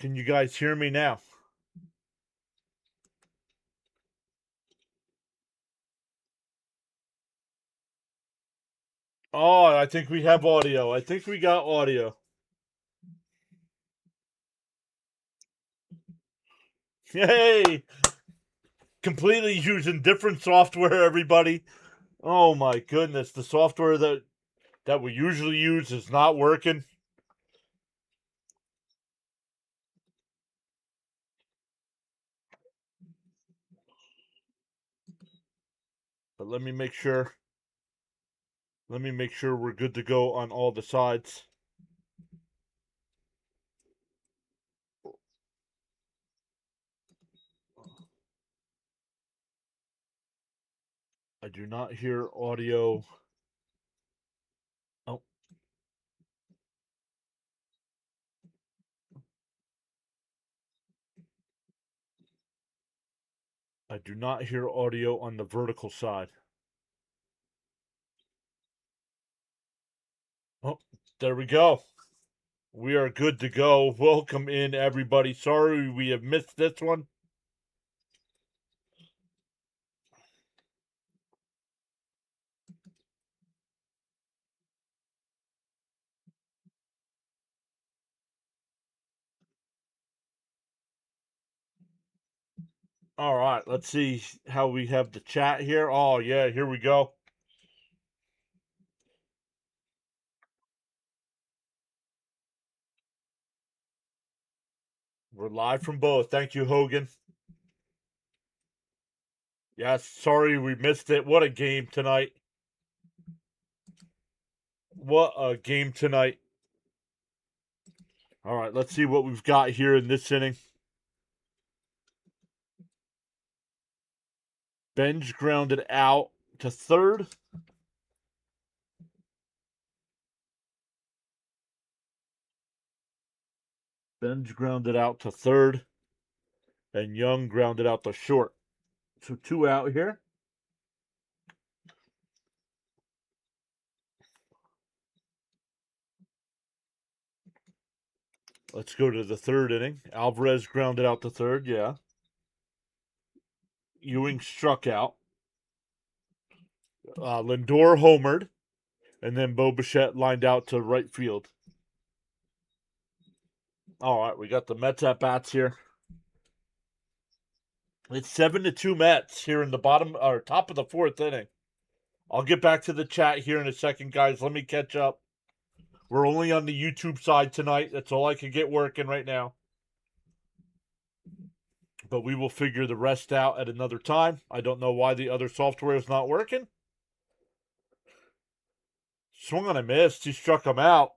Can you guys hear me now? Oh, I think we have audio. I think we got audio. Yay! Completely using different software, everybody. Oh my goodness, the software that we usually use is not working. But let me make sure. Let me make sure we're good to go on all the sides. I do not hear audio. Oh, I do not hear audio on the vertical side. Oh, there we go. We are good to go. Welcome in, everybody. Sorry we have missed this one. All right, let's see how we have the chat here. Oh, yeah, here we go. We're live from both. Thank you, Hogan. Yes, sorry we missed it. What a game tonight. What a game tonight. All right, let's see what we've got here in this inning. Benj grounded out to third. Benj grounded out to third. And Young grounded out to short. So 2 out here. Let's go to the third inning. Alvarez grounded out to third, yeah. Ewing struck out. Lindor homered. And then Bo Bichette lined out to right field. All right, we got the Mets at bats here. It's 7-2 Mets here in the bottom or top of the fourth inning. I'll get back to the chat here in a second, guys. Let me catch up. We're only on the YouTube side tonight. That's all I can get working right now. But we will figure the rest out at another time. I don't know why the other software is not working. Swung on a miss. He struck him out.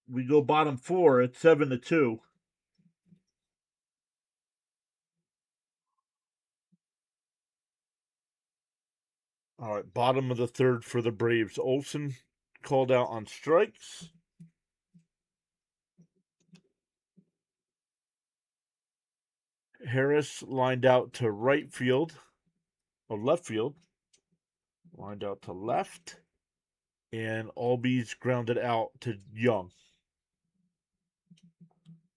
We go bottom four at 7-2. All right, bottom of the third for the Braves. Olsen called out on strikes. Harris lined out to right field, or left field. Lined out to left. And Albies grounded out to Young.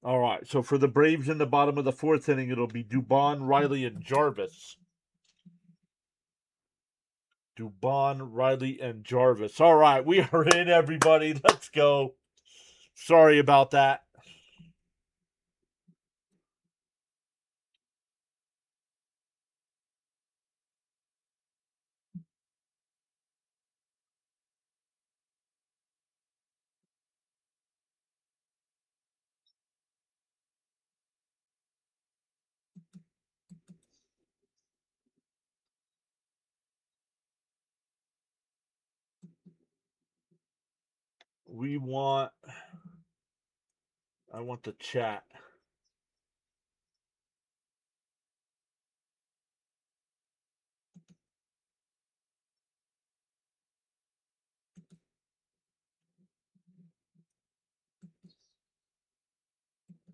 All right, so for the Braves in the bottom of the fourth inning, it'll be Dubon, Riley, and Jarvis. Dubon, Riley, and Jarvis. All right, we are in, everybody. Let's go. Sorry about that. I want the chat.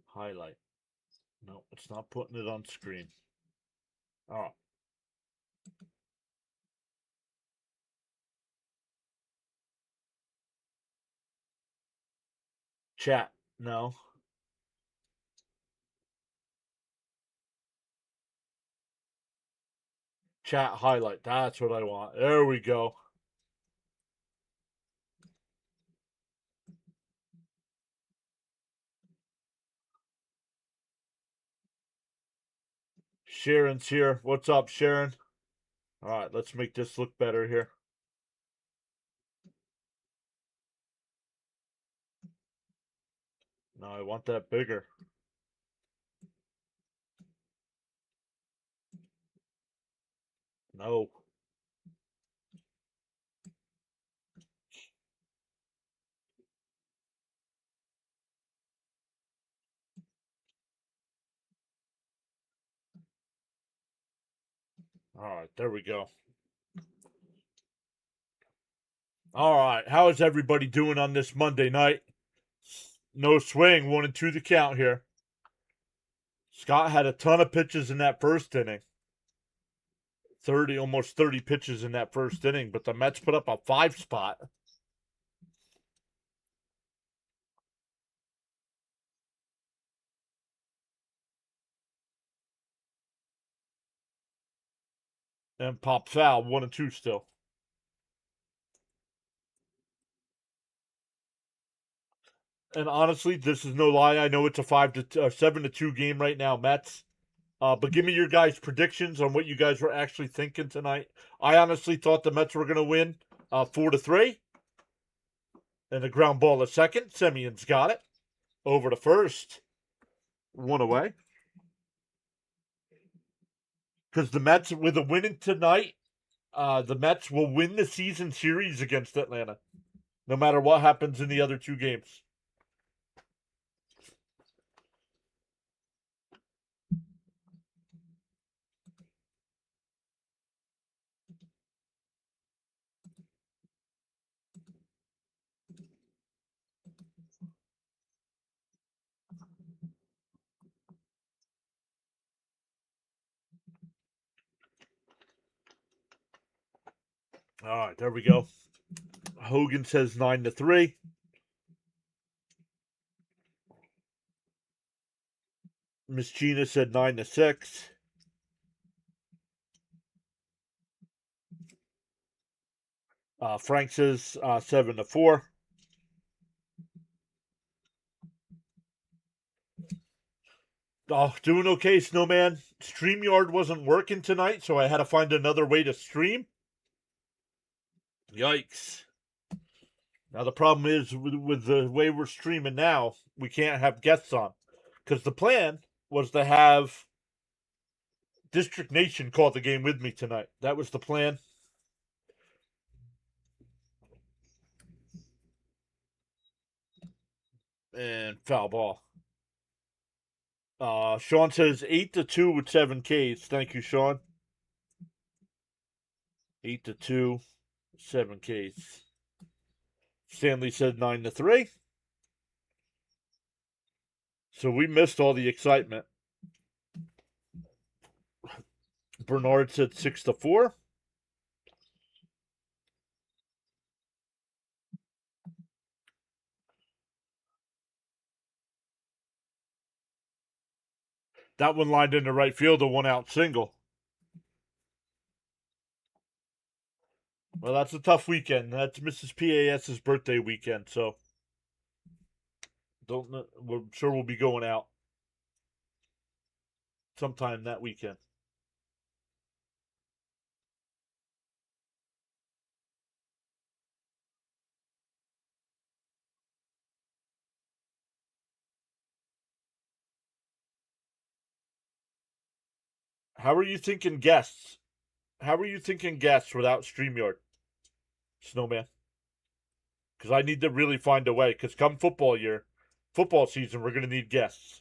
Highlight. No, it's not putting it on screen. All right. Chat. No. Chat highlight. That's what I want. There we go. Sharon's here. What's up, Sharon? All right, let's make this look better here. No, I want that bigger. No. All right, there we go. All right, how is everybody doing on this Monday night? No swing, 1-2 the count here. Scott had a ton of pitches in that first inning. 30, almost 30 pitches in that first inning, but the Mets put up a 5 spot. And pop foul, 1-2 still. And honestly, this is no lie. I know it's a 7-2 game right now, Mets. But give me your guys' predictions on what you guys were actually thinking tonight. I honestly thought the Mets were going to win 4-3. And a ground ball to second. Semion's got it. Over to first. 1 away. Because the Mets, with a winning tonight, the Mets will win the season series against Atlanta, no matter what happens in the other 2 games. All right, there we go. Hogan says 9-3. Miss Gina said 9-6. Frank says 7-4. Oh, doing okay, Snowman. StreamYard wasn't working tonight, so I had to find another way to stream. Yikes. Now, the problem is with the way we're streaming now, we can't have guests on. Because the plan was to have District Nation call the game with me tonight. That was the plan. And foul ball. Sean says 8-2 with 7 Ks. Thank you, Sean. 8-2, 7 Ks. Stanley said 9-3. So we missed all the excitement. Bernard said 6-4. That one lined into right field, a 1-out single. Well, that's a tough weekend. That's Mrs. PAS's birthday weekend, so we're sure we'll be going out sometime that weekend. How are you thinking guests? How are you thinking guests without StreamYard, Snowman? Because I need to really find a way. Because come football season, we're going to need guests.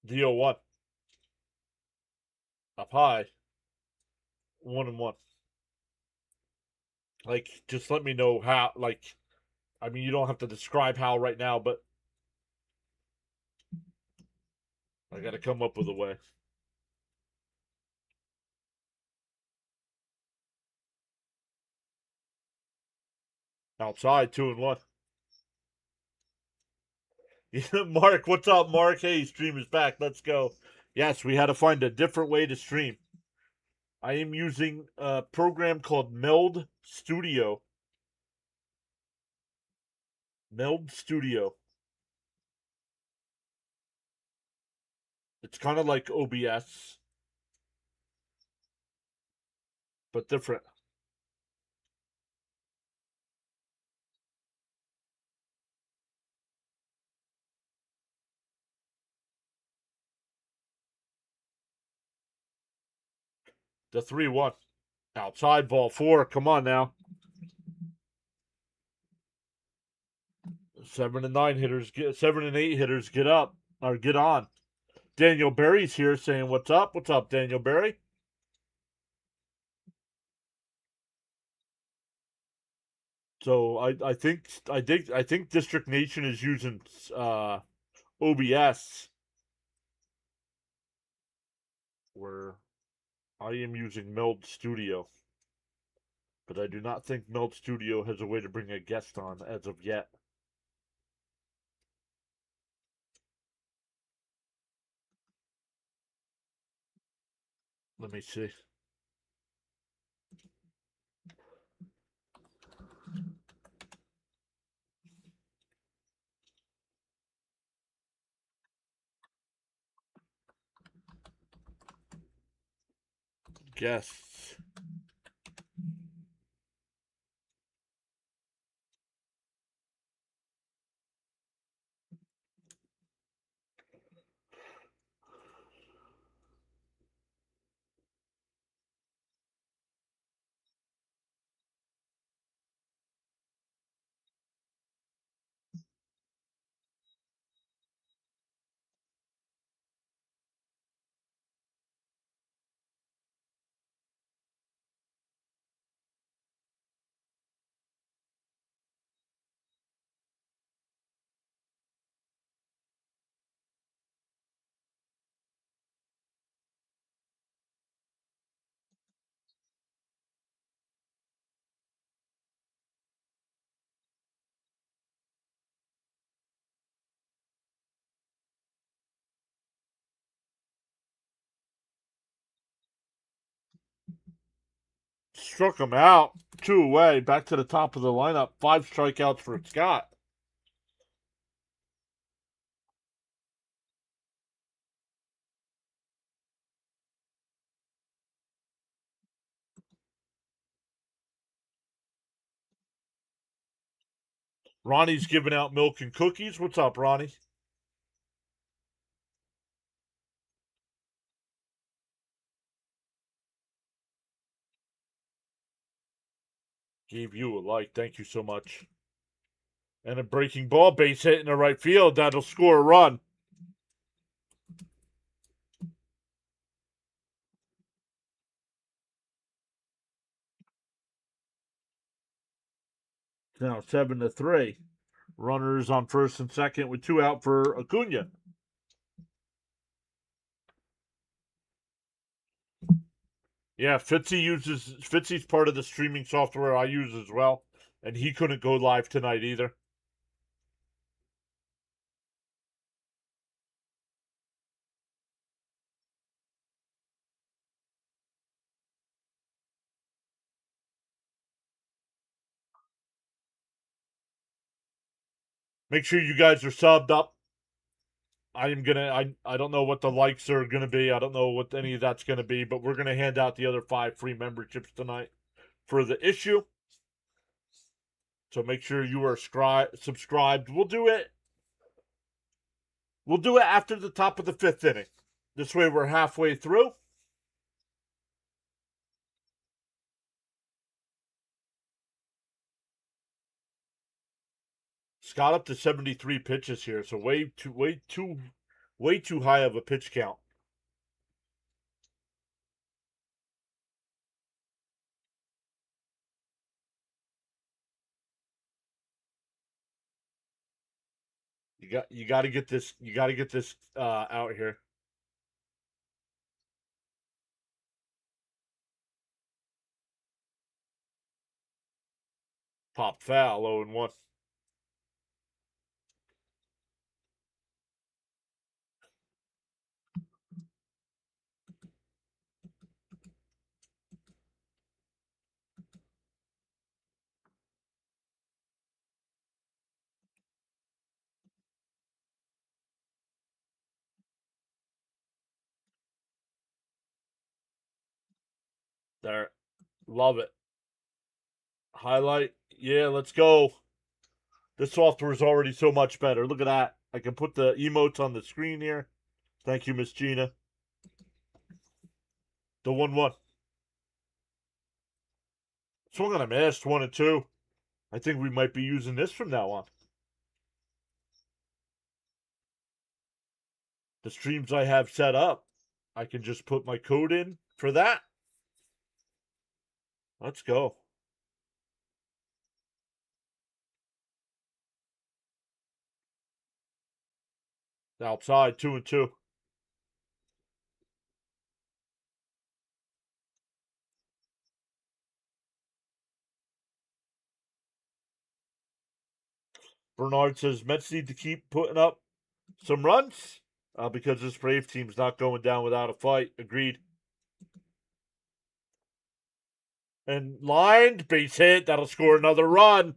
DO1 up high, 1-1. Like, just let me know how. Like, I mean, you don't have to describe how right now, but I got to come up with a way. Outside, 2-1. Mark, what's up, Mark? Hey, stream is back. Let's go. Yes, we had to find a different way to stream. I am using a program called Meld Studio. Meld Studio. It's kind of like OBS, but different. The 3-1. Outside ball 4. Come on now. 7 and 9 hitters get 7 and 8 hitters get up or get on. Daniel Berry's here saying, "What's up? What's up, Daniel Berry?" So I think District Nation is using OBS, where I am using Meld Studio, but I do not think Meld Studio has a way to bring a guest on as of yet. Let me see. Guests. Struck him out. 2 away. Back to the top of the lineup. 5 strikeouts for Scott. Ronnie's giving out milk and cookies. What's up, Ronnie? Gave you a like. Thank you so much. And a breaking ball, base hit in the right field. That'll score a run. Now 7-3. Runners on first and second with 2 out for Acuna. Yeah, Fitzy's part of the streaming software I use as well, and he couldn't go live tonight either. Make sure you guys are subbed up. I don't know what the likes are gonna be. I don't know what any of that's gonna be, but we're gonna hand out the other 5 free memberships tonight for the issue. So make sure you are subscribed. We'll do it. We'll do it after the top of the 5th inning. This way we're halfway through. Scott up to 73 pitches here, so way too high of a pitch count. You got to get this out here. Pop foul, 0-1. There. Love it. Highlight. Yeah, let's go. This software is already so much better. Look at that. I can put the emotes on the screen here. Thank you, Miss Gina. The 1-1. Swung on a miss, 1-2. I think we might be using this from now on. The streams I have set up, I can just put my code in for that. Let's go. Outside, 2-2. Bernard says Mets need to keep putting up some runs because this Brave team's not going down without a fight. Agreed. And lined, base hit. That'll score another run.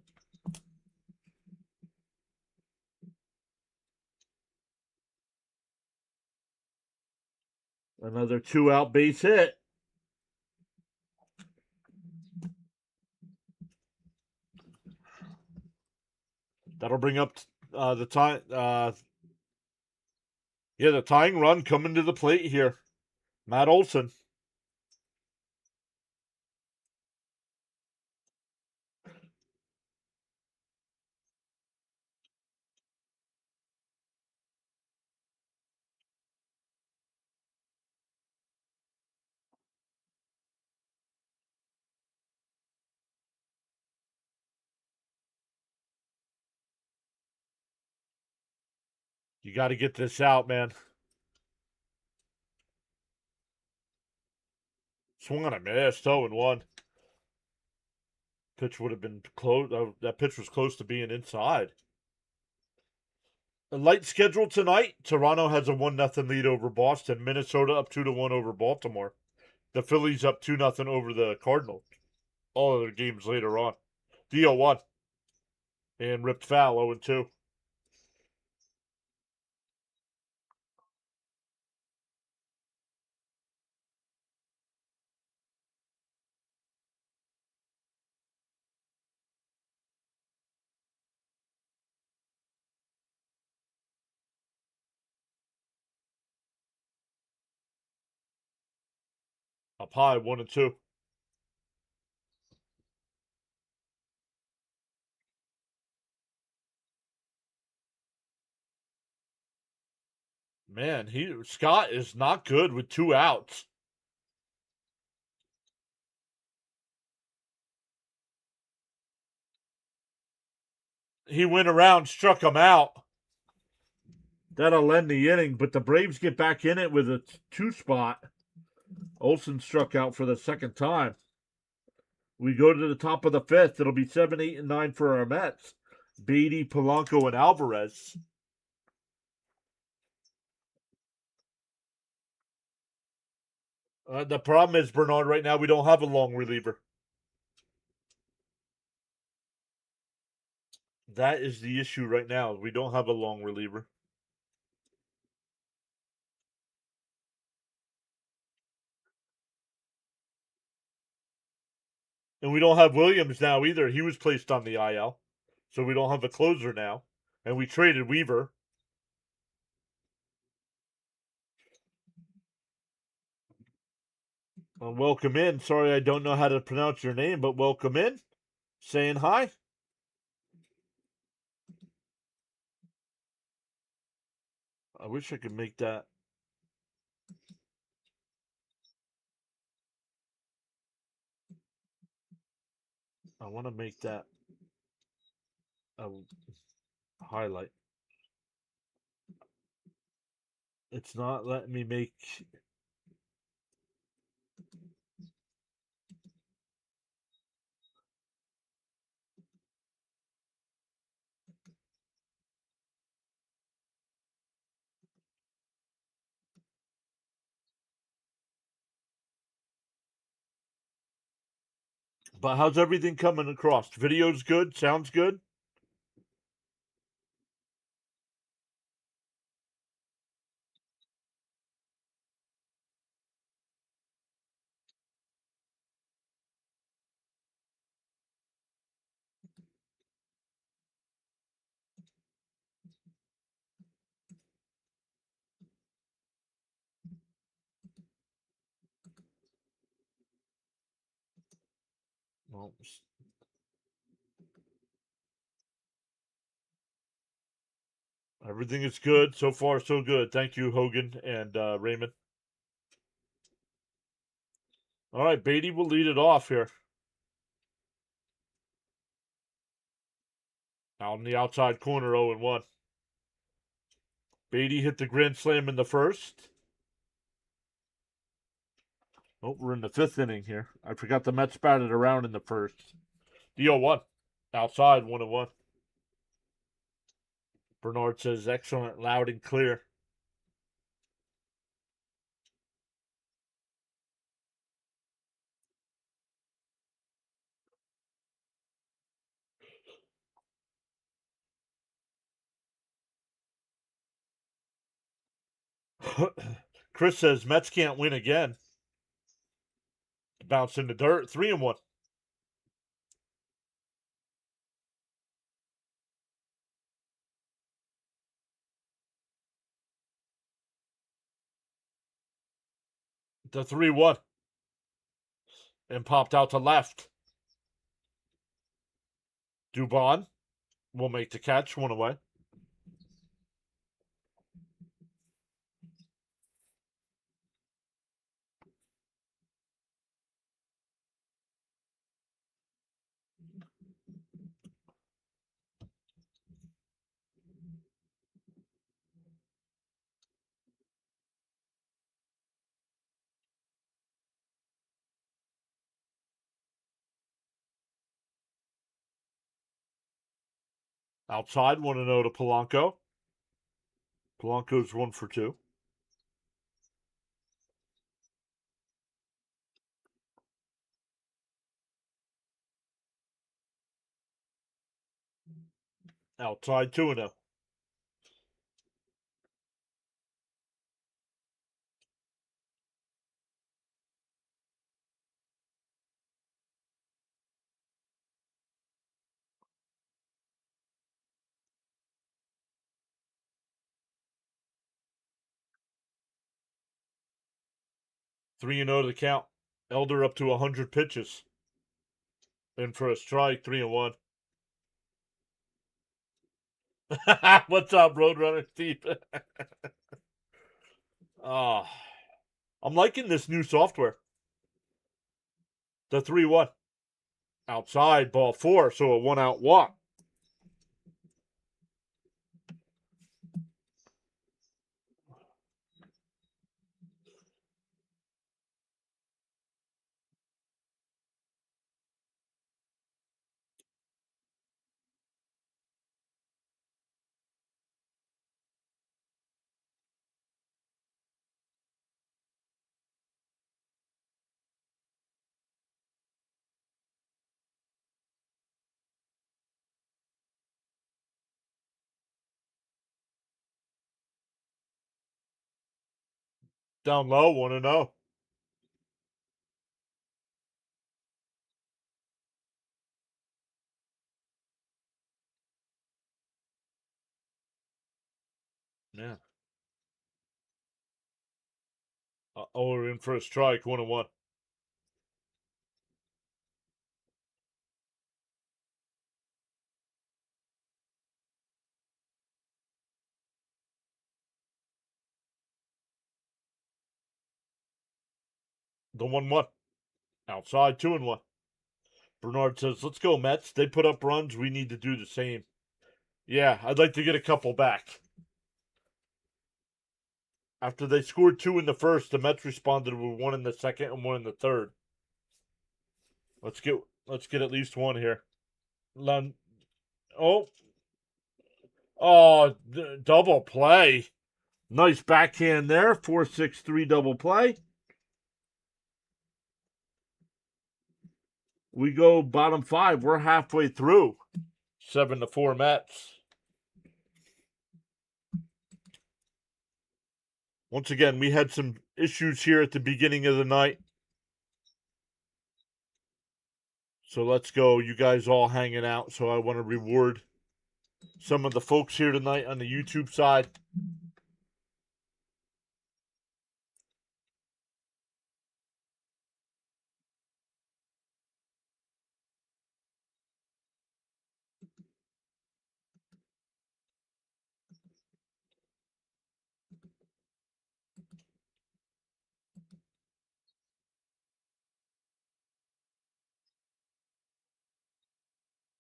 Another 2-out base hit. That'll bring up the time. Yeah, the tying run coming to the plate here. Matt Olson. You got to get this out, man. Swung on a miss, 0-1. Pitch would have been close. That pitch was close to being inside. A light schedule tonight. Toronto has a 1-0 lead over Boston. Minnesota up 2-1 over Baltimore. The Phillies up 2-0 over the Cardinals. All of their games later on. The 0-1. And ripped foul, 0-2. Up high, 1-2. Man, Scott is not good with 2 outs. He went around, struck him out. That'll end the inning, but the Braves get back in it with a 2 spot. Olson struck out for the second time. We go to the top of the 5th. It'll be 7, 8, and 9 for our Mets. Beatty, Polanco, and Alvarez. The problem is, Bernard, right now we don't have a long reliever. That is the issue right now. We don't have a long reliever. And we don't have Williams now either. He was placed on the IL. So we don't have a closer now. And we traded Weaver. Welcome in. Sorry I don't know how to pronounce your name, but welcome in. Saying hi. I wish I could make that. I want to make that a highlight. It's not letting me make. But how's everything coming across? Video's good? Sounds good? Well, everything is good. So far, so good. Thank you, Hogan and Raymond. All right, Beatty will lead it off here. Out in the outside corner, 0-1. Beatty hit the grand slam in the first. Oh, we're in the fifth inning here. I forgot the Mets batted around in the first. The 0-1. Outside, 1-1. Bernard says, excellent, loud and clear. Chris says, Mets can't win again. Bounce in the dirt, 3-1. The 3-1. And popped out to left. Dubon will make the catch, 1 away. Outside, 1-0 to Polanco. Polanco's 1 for 2. Outside, 2-0. Three and 0 to the count. Elder up to 100 pitches. In for a strike, 3-1. What's up, Roadrunner Steve? Oh, I'm liking this new software. The 3-1. Outside, ball 4, so a 1-out walk. Down low, 1-0. Yeah. We're in for a strike, 1-1. The 1-1. Outside, 2-1. Bernard says, let's go, Mets. They put up runs. We need to do the same. Yeah, I'd like to get a couple back. After they scored 2 in the first, the Mets responded with 1 in the second and 1 in the third. Let's get at least 1 here. Oh, double play. Nice backhand there. 4-6-3 double play. We go bottom 5. We're halfway through. 7-4 Mets. Once again, we had some issues here at the beginning of the night. So let's go. You guys all hanging out. So I want to reward some of the folks here tonight on the YouTube side.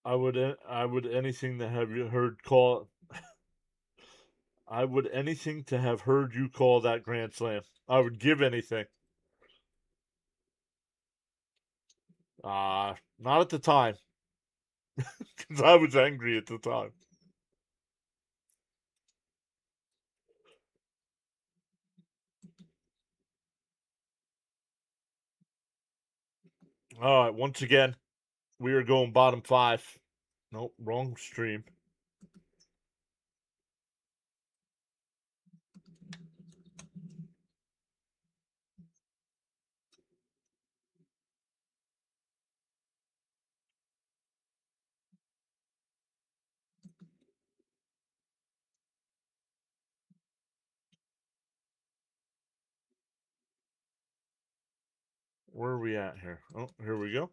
I would anything to have you heard call. I would anything to have heard you call that grand slam. I would give anything. Not at the time, because I was angry at the time. All right, once again, we are going bottom 5. Nope, wrong stream. Where are we at here? Oh, here we go.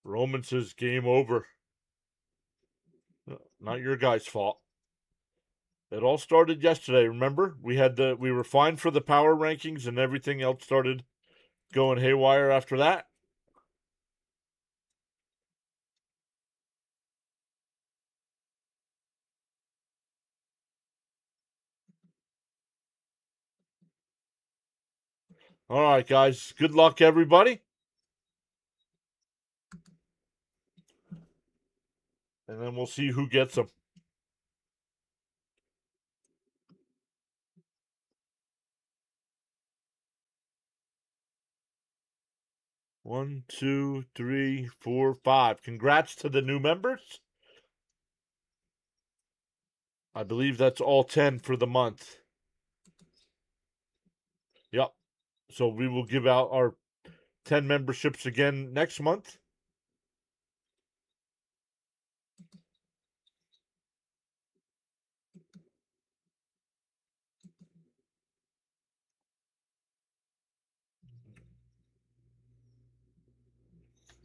Roman says game over. Not your guy's fault. It all started yesterday, remember? We were fine for the power rankings and everything else started going haywire after that. All right, guys. Good luck, everybody. And then we'll see who gets them. One, two, three, four, 5. Congrats to the new members. I believe that's all 10 for the month. Yep. So we will give out our 10 memberships again next month.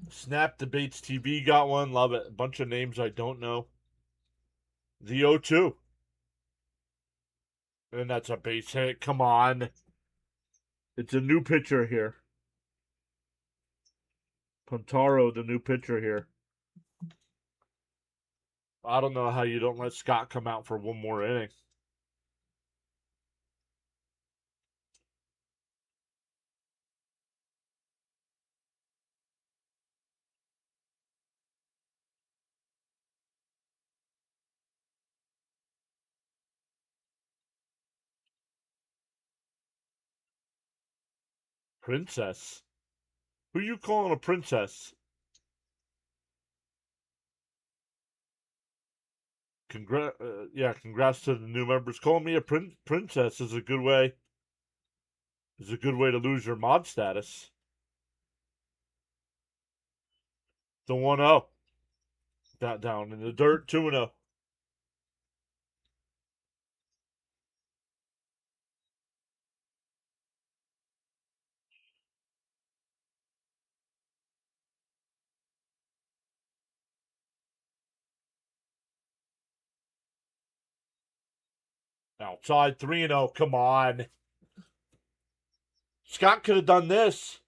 Snap Debates TV got one. Love it. A bunch of names I don't know. The O2. And that's a base hit. Come on. It's a new pitcher here. Pontaro, the new pitcher here. I don't know how you don't let Scott come out for one more inning. Princess? Who you calling a princess? Congrats to the new members. Calling me a princess is a good way. Is a good way to lose your mod status. The 1-0. Down in the dirt, 2-0. Outside 3-0. Come on. Scott could have done this.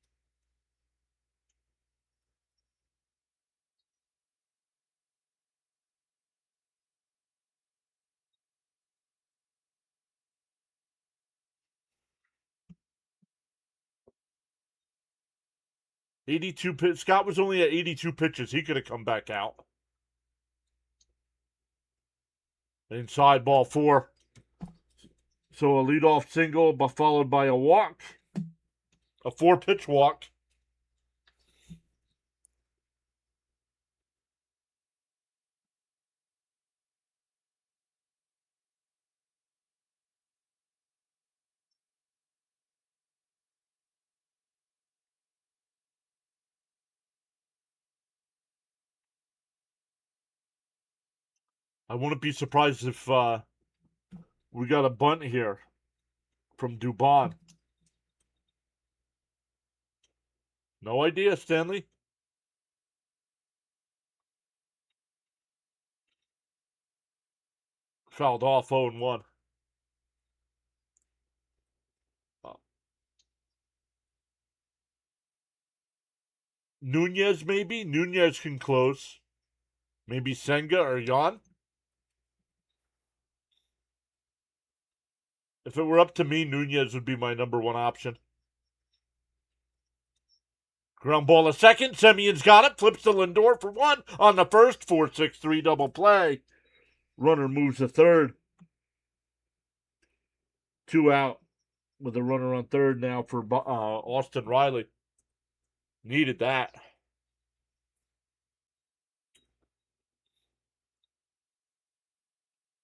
Scott was only at 82 pitches. He could have come back out. Inside ball 4. So a leadoff single, but followed by a walk. A 4-pitch walk. I wouldn't be surprised if we got a bunt here from Dubon. No idea, Stanley. Fouled off 0-1. Nunez, maybe? Nunez can close. Maybe Senga or Jan? If it were up to me, Nunez would be my number one option. Ground ball a second. Semyon's got it. Flips to Lindor for one on the first. 4-6-3 double play. Runner moves to third. 2 out with a runner on third now for Austin Riley. Needed that.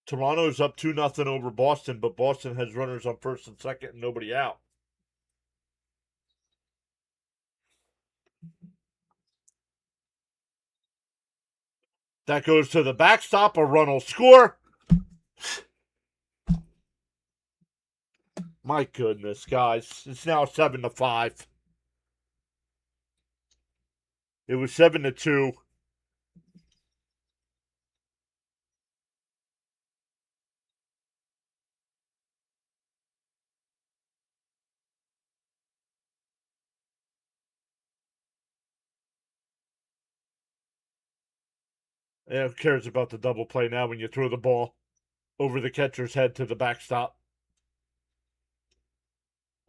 Toronto's up 2-0 over Boston, but Boston has runners on first and second and nobody out. That goes to the backstop. A run will score. My goodness, guys. It's now 7-5. It was 7-2. Yeah, who cares about the double play now when you throw the ball over the catcher's head to the backstop?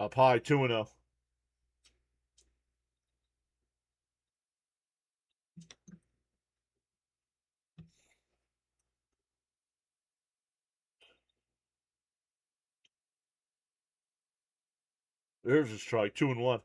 Up high, 2-0. There's a strike, 2-1.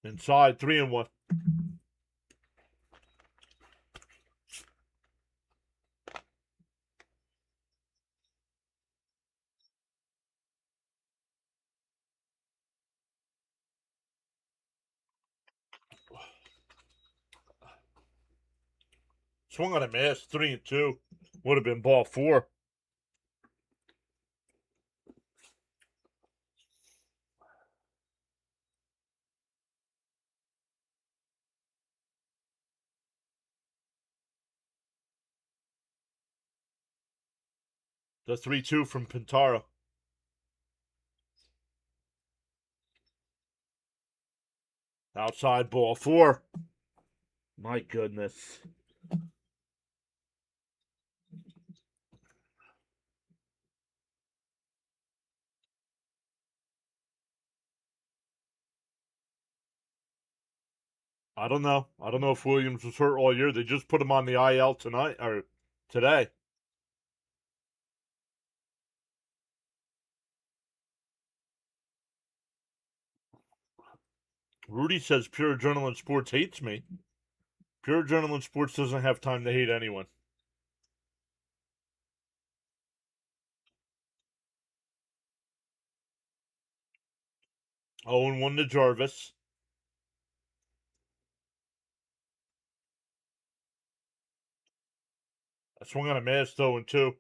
Inside, 3-1. Swung on a miss, 3-2. Would have been ball 4. The 3-2 from Pintaro. Outside, ball 4. My goodness. I don't know. I don't know if Williams was hurt all year. They just put him on the IL tonight or today. Rudy says Pure Adrenaline Sports hates me. Pure Adrenaline Sports doesn't have time to hate anyone. 0-1 to Jarvis. I swung on a miss, 0-2.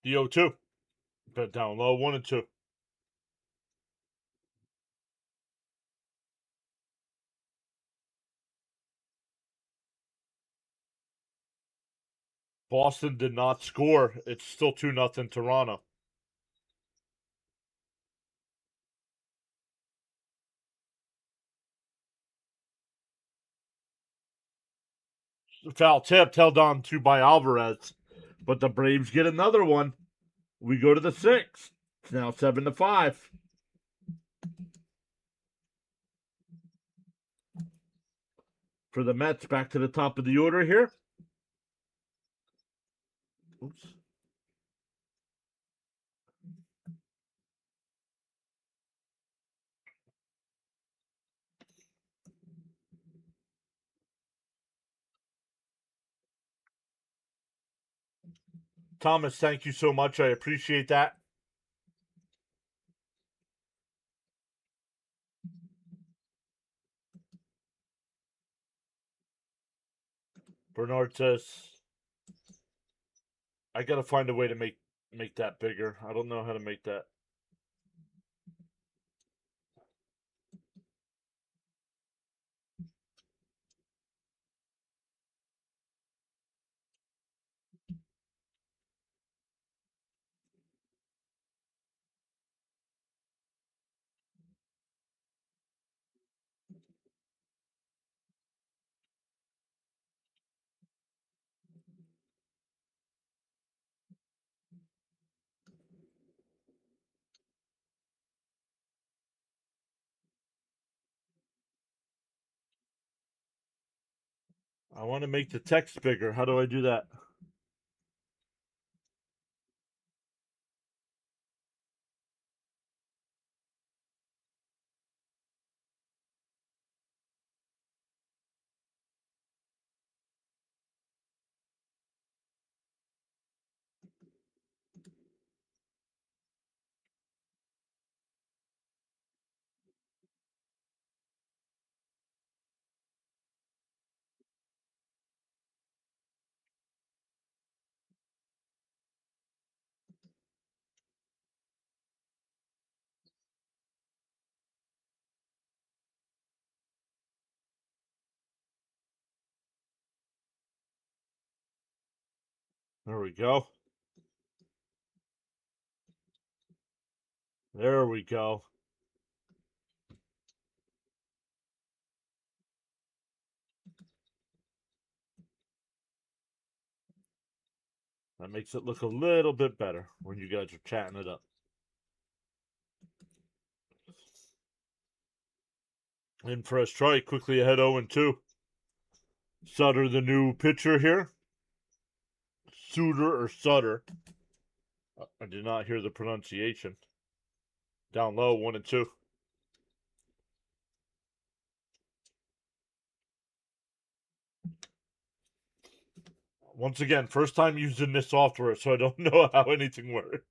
The 0-2. Bet down low, 1-2. Boston did not score. It's still 2-0 Toronto. Foul tip held on to by Alvarez. But the Braves get another one. We go to the 6th. It's now 7-5. For the Mets, back to the top of the order here. Oops. Thomas, thank you so much. I appreciate that. Bernard says, I gotta find a way to make that bigger. I don't know how to make that. I want to make the text bigger. How do I do that? There we go. There we go. That makes it look a little bit better when you guys are chatting it up. In for a strike, quickly ahead 0-2. Sutter, the new pitcher here. Suter or Sutter. I did not hear the pronunciation. Down low, 1-2. Once again, first time using this software, so I don't know how anything works.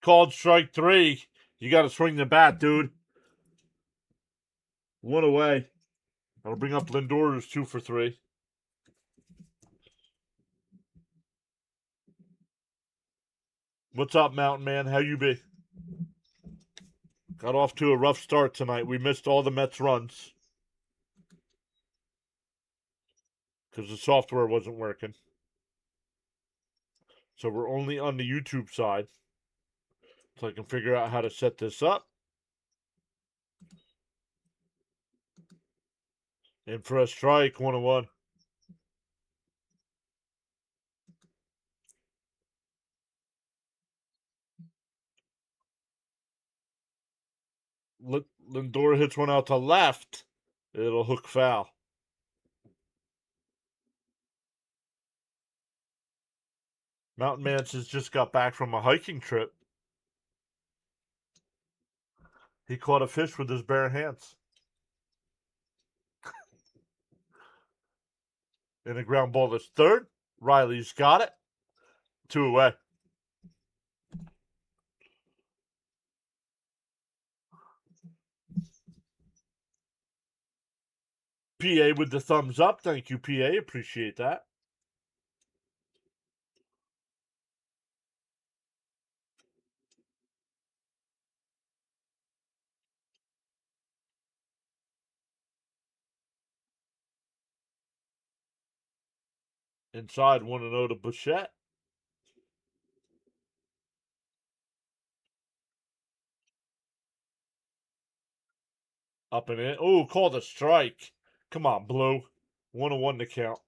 Called strike 3. You got to swing the bat, dude. 1 away. That'll bring up Lindor, who's 2 for 3. What's up, Mountain Man? How you be? Got off to a rough start tonight. We missed all the Mets runs because the software wasn't working. So we're only on the YouTube side. So I can figure out how to set this up. And for a strike, 1-1. Lindor hits one out to left. It'll hook foul. Mountain Man has just got back from a hiking trip. He caught a fish with his bare hands. And a ground ball is third. Riley's got it. 2 away. PA with the thumbs up. Thank you, PA. Appreciate that. Inside, 1-0 to Bichette. Up and in. Oh, called a strike. Come on, Blue. 1-1 to count.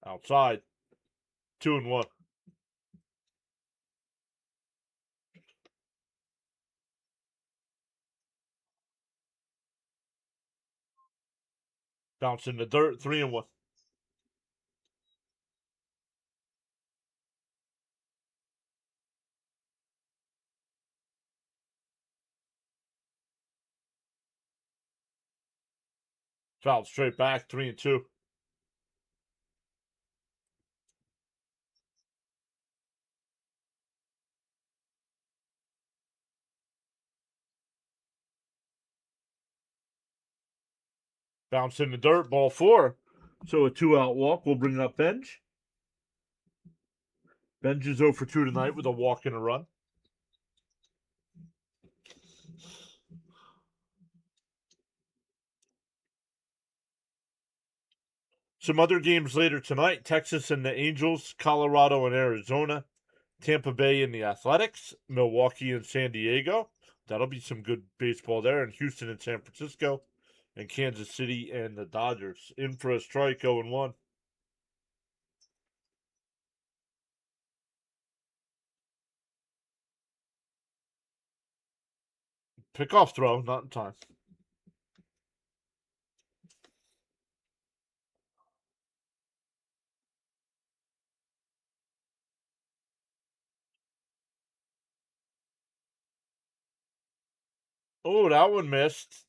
Outside. 2-1. Bounce in the dirt. 3-1. Foul straight back. 3-2. Bounce in the dirt. Ball 4. So a 2-out walk. We'll bring up Benj. Benj is 0 for 2 tonight with a walk and a run. Some other games later tonight: Texas and the Angels, Colorado and Arizona, Tampa Bay and the Athletics, Milwaukee and San Diego. That'll be some good baseball there. And Houston and San Francisco, and Kansas City and the Dodgers. In for a strike, 0-1. Pickoff throw, not in time. Oh, that one missed.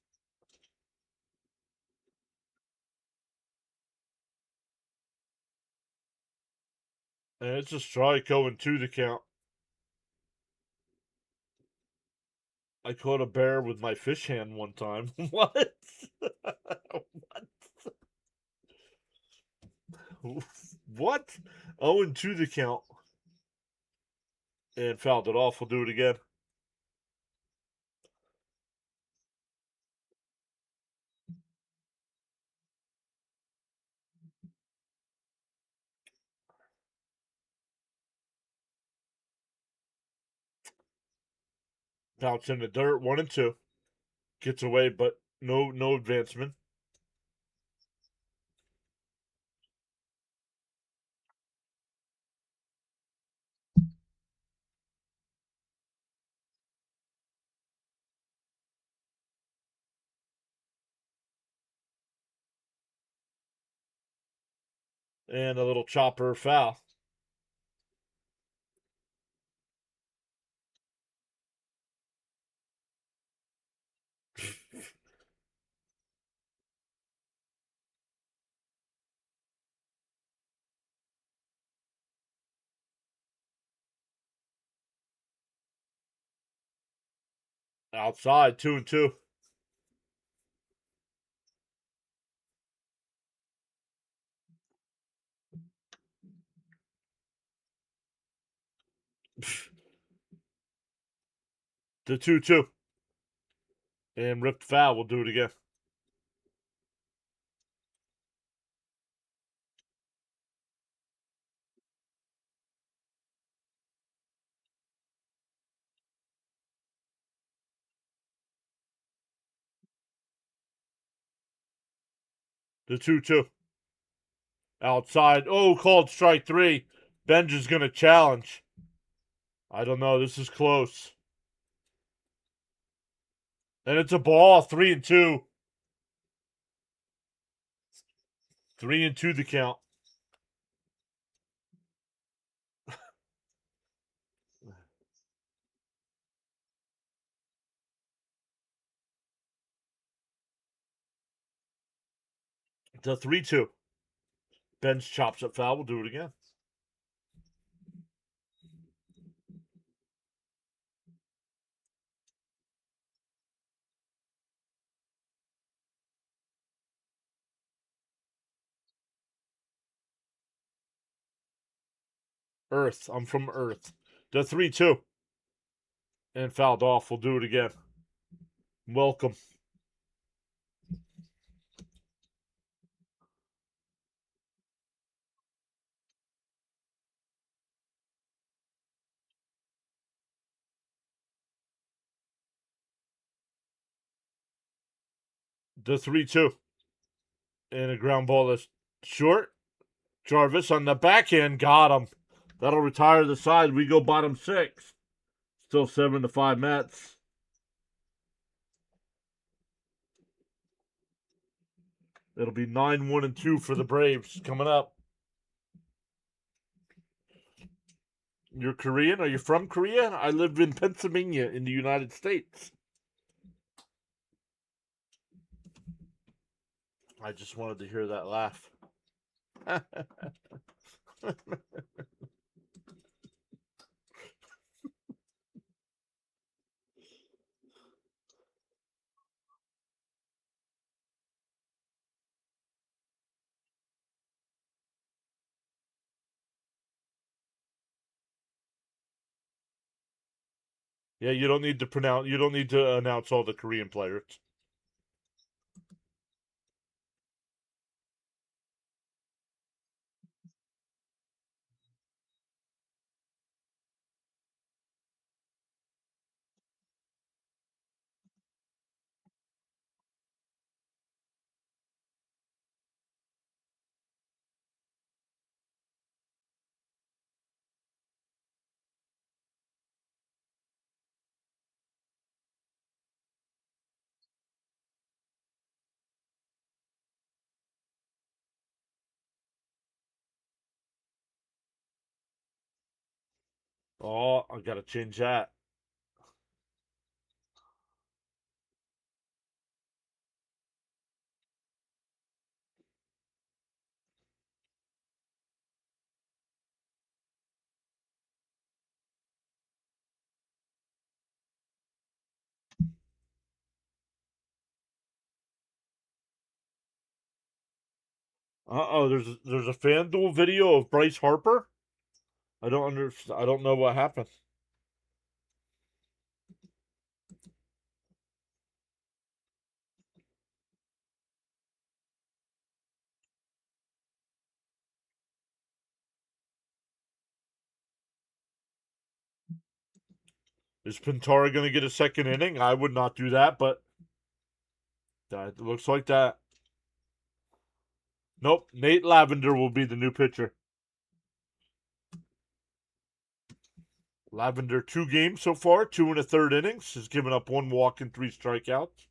And it's a strike, 0-2 the count. I caught a bear with my fish hand one time. What? What? 0-2 the count. And fouled it off. We'll do it again. Bounce in the dirt, 1-2. Gets away, but no advancement. And a little chopper foul. Outside, 2-2. The 2-2. And ripped foul. We'll do it again. The 2-2. Outside. Oh, called strike 3. Benj is going to challenge. I don't know. This is close. And it's a ball. 3-2. 3-2 the count. The 3-2. Benj chops up foul. We'll do it again. Earth. I'm from Earth. The 3-2. And fouled off. We'll do it again. Welcome. The 3-2. And a ground ball is short. Jarvis on the backhand got him. That'll retire the side. We go bottom 6. Still 7-5 Mets. It'll be 9-1-2 for the Braves coming up. You're Korean? Are you from Korea? I live in Pennsylvania in the United States. I just wanted to hear that laugh. Yeah, you don't need to announce all the Korean players. Oh, I gotta change that. There's a FanDuel video of Bryce Harper. I don't understand. I don't know what happened. Is Pintara going to get a second inning? I would not do that, but it looks like that. Nope. Nate Lavender will be the new pitcher. Lavender 2 games so far, 2 1/3 innings. Has given up 1 walk and 3 strikeouts.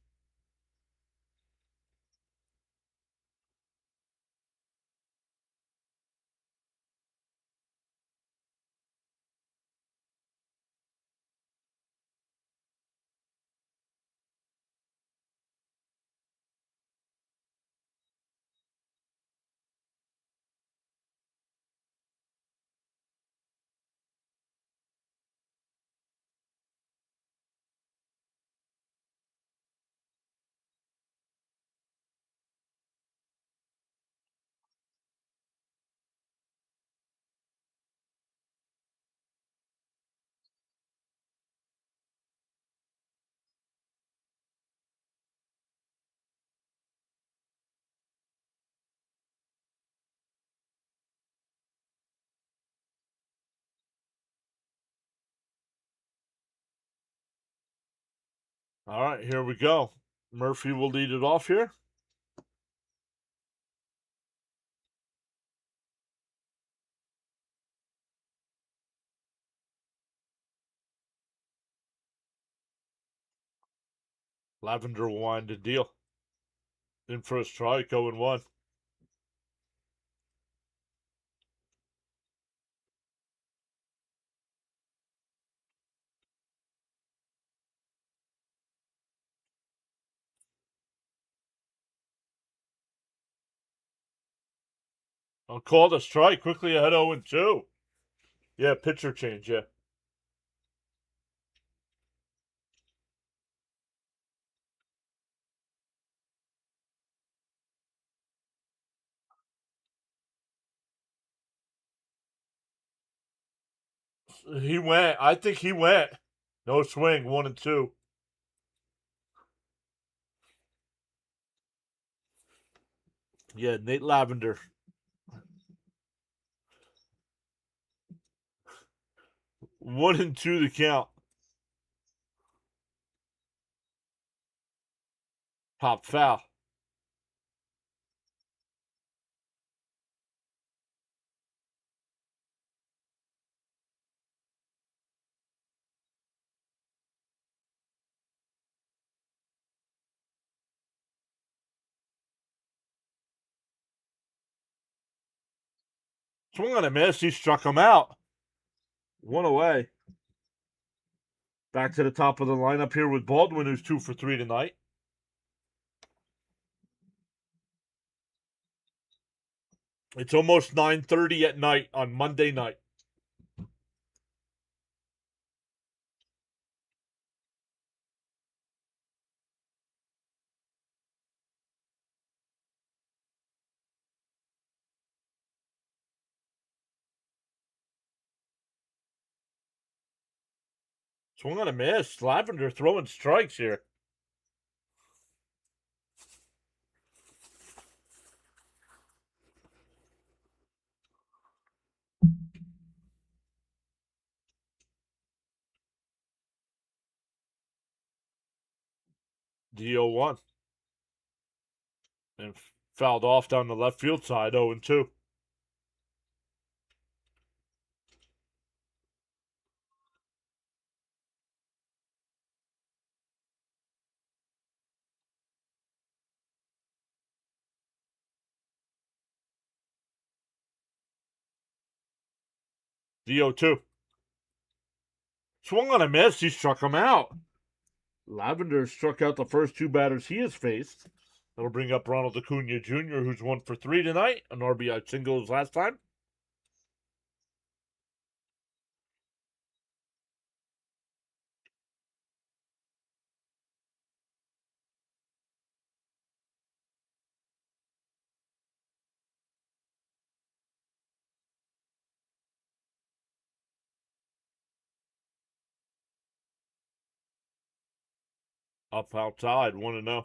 All right, here we go. Murphy will lead it off here. Lavender will wind the deal. In for a strike, 0-1. I'll call the strike quickly ahead 0-2. Yeah, pitcher change, yeah. He went. I think he went. No swing, 1-2. Yeah, Nate Lavender. 1-2 to count. Pop foul. Swung on a miss. He struck him out. One away. Back to the top of the lineup here with Baldwin, who's 2 for 3 tonight. It's almost 9:30 at night on Monday night. Swung on a miss. Lavender throwing strikes here. DO1. And fouled off down the left field side, 0-2. DO2. Swung on a miss. He struck him out. Lavender struck out the first 2 batters he has faced. That'll bring up Ronald Acuna Jr., who's 1 for 3 tonight. An RBI single his last time. Up outside, 1-0.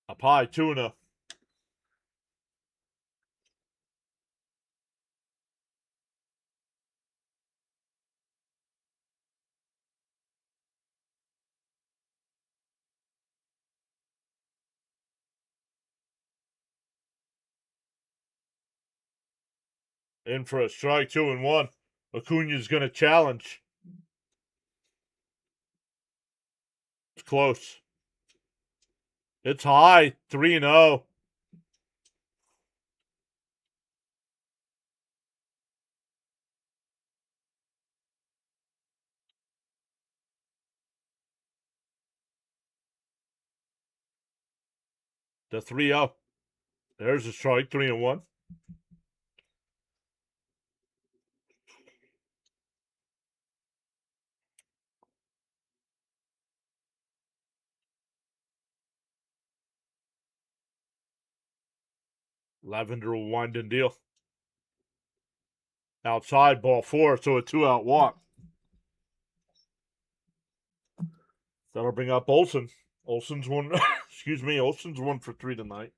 Up high, 2-0. In for a strike, 2-1. Acuna's going to challenge. It's close. It's high, 3-0. The 3-0. There's a strike, 3-1. Lavender will wind and deal. Outside, ball 4, so a 2-out walk. That'll bring up Olson. Olson's 1 Olson's 1 for 3 tonight.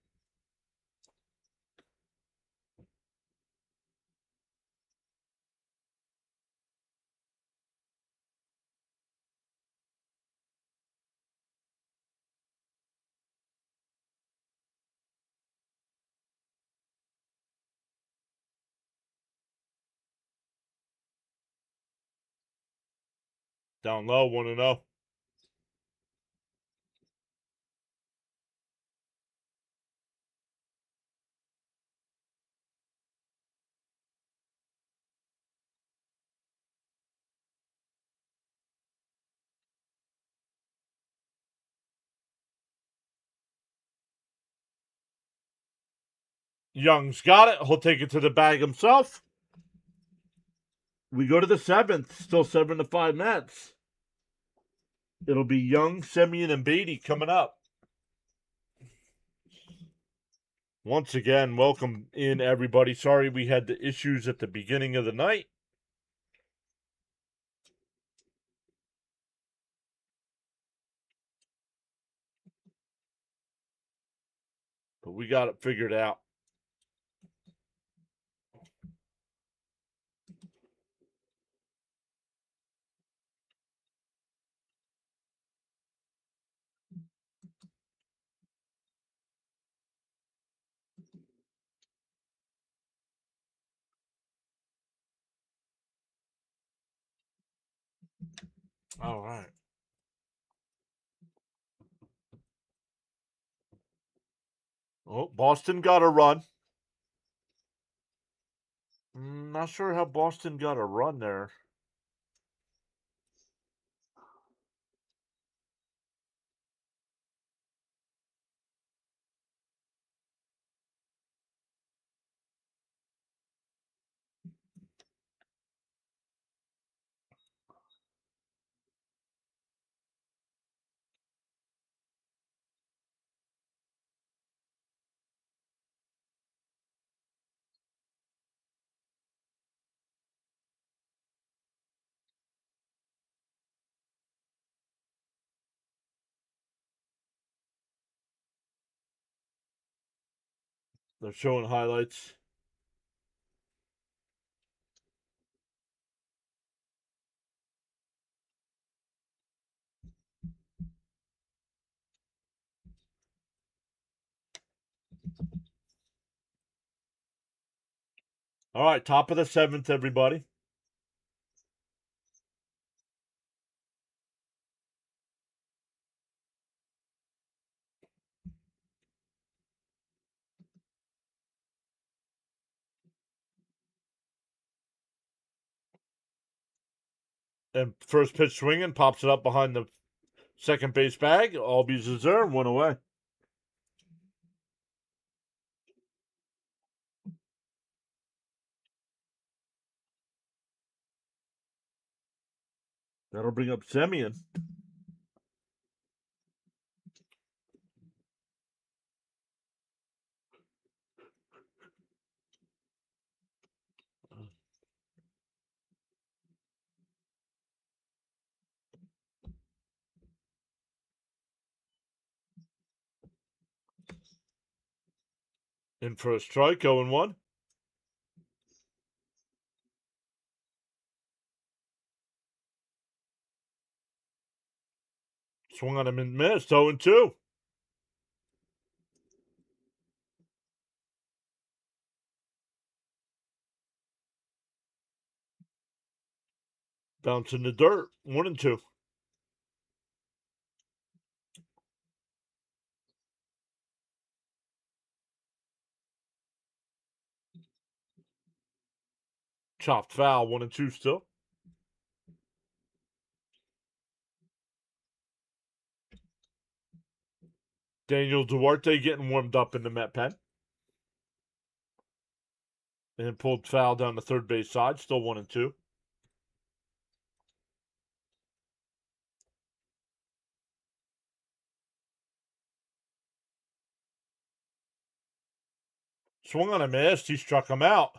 Down low, 1-0. Young's got it. He'll take it to the bag himself. We go to the 7th. Still 7-5 Mets. It'll be Young, Semien, and Beatty coming up. Once again, welcome in, everybody. Sorry we had the issues at the beginning of the night. But we got it figured out. All right. Oh, Boston got a run. Not sure how Boston got a run there. They're showing highlights. All right, top of the seventh, everybody. And first pitch swinging, pops it up behind the second base bag. Albies is there, 1 away. That'll bring up Semyon. In for a strike, 0-1. Swung on him and missed, 0-2. Bounce in the dirt, 1-2. Chopped foul, 1-2 still. Daniel Duarte getting warmed up in the Met pen. And pulled foul down the third base side, still 1-2. Swung on a miss, he struck him out.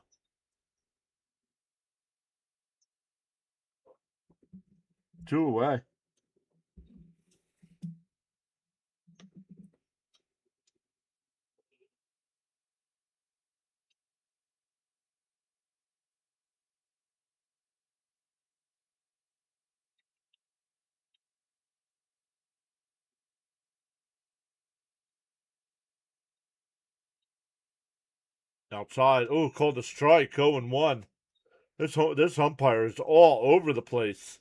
Two away. Outside. Oh, called a strike, 0-1. This umpire is all over the place.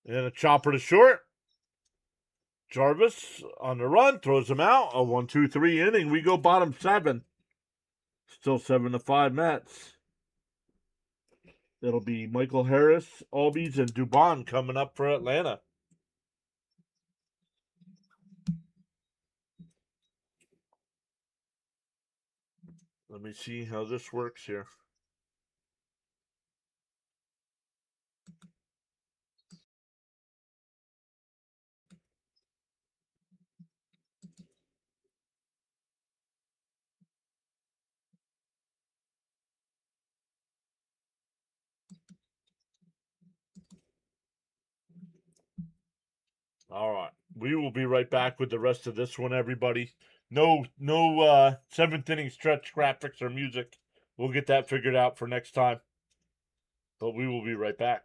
And a chopper to short. Jarvis on the run, throws him out. A 1-2-3 inning. We go bottom 7. Still 7-5 Mets. It'll be Michael Harris, Albies, and Dubon coming up for Atlanta. Let me see how this works here. All right. We will be right back with the rest of this one, everybody. No seventh inning stretch graphics or music. We'll get that figured out for next time. But we will be right back.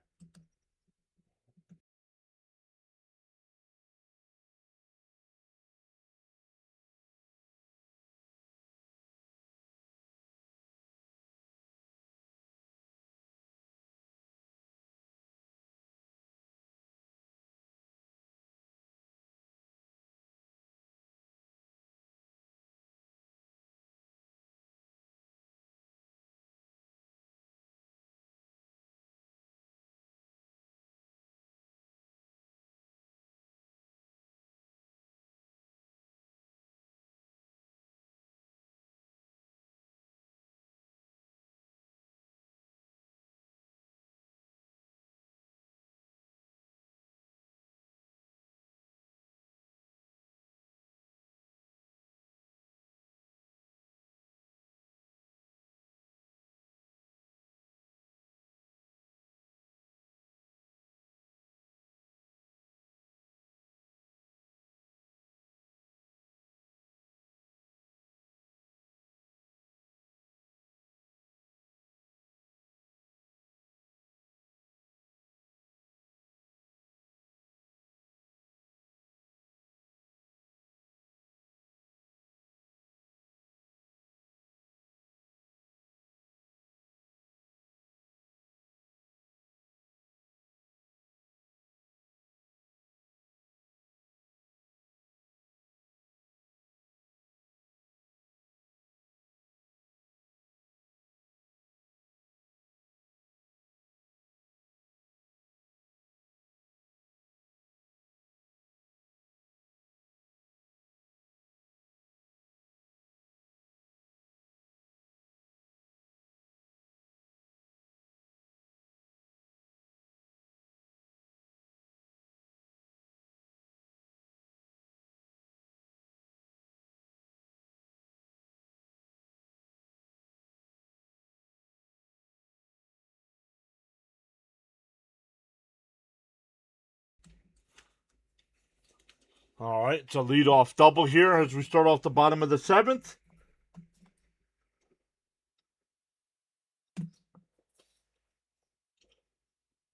All right, it's a leadoff double here as we start off the bottom of the seventh.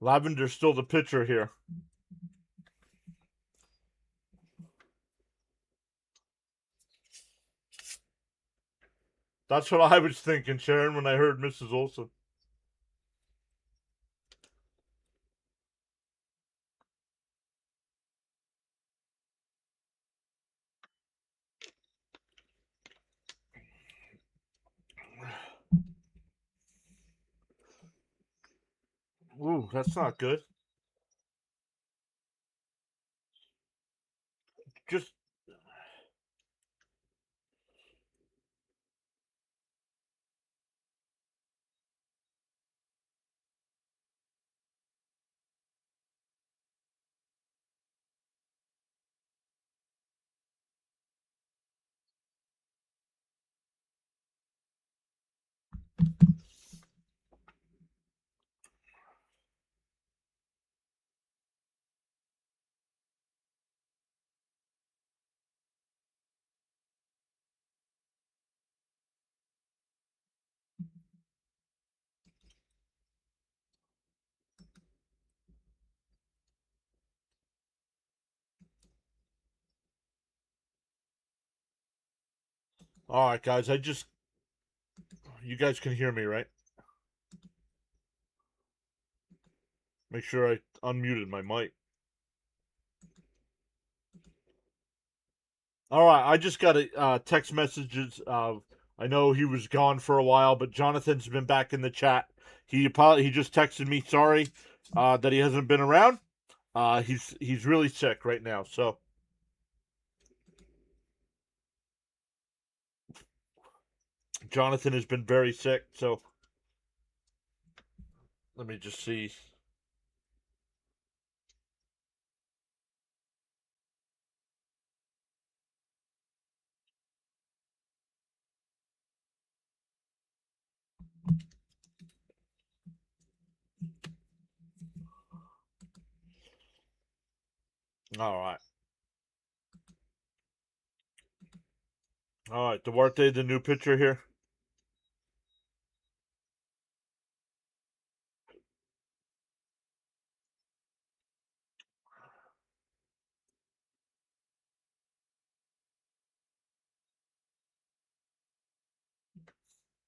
Lavender's still the pitcher here. That's what I was thinking, Sharon, when I heard Mrs. Olson. Ooh, that's not good. Just all right, guys. You guys can hear me, right? Make sure I unmuted my mic. All right, I just got a text messages. I know he was gone for a while, but Jonathan's been back in the chat. He just texted me sorry that he hasn't been around. He's really sick right now, so Jonathan has been very sick. So let me just see. All right. Duarte, the new pitcher here.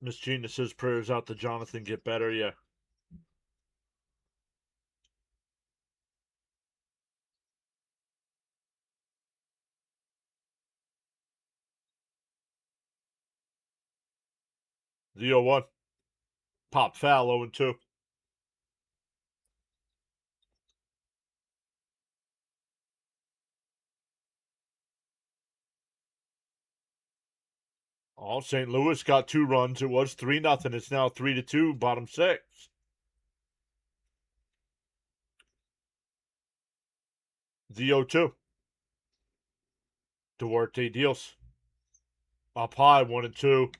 Miss Gina says prayers out to Jonathan. Get better, yeah. The 0-1. Pop foul 0-2. Oh, St. Louis got 2 runs. It was 3-0. It's now 3-2, bottom 6. The 0-2. Duarte deals. Up high, 1-2.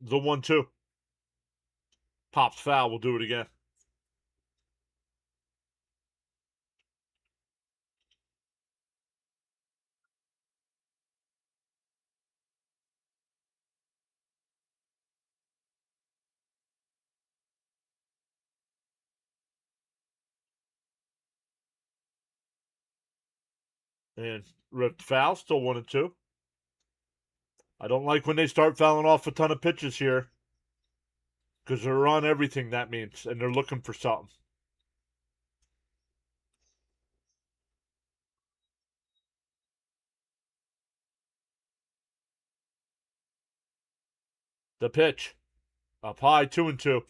The 1-2. Pops foul. We'll do it again. And ripped foul. Still 1-2. I don't like when they start fouling off a ton of pitches here. Because they're on everything, that means. And they're looking for something. The pitch. Up high, 2-2.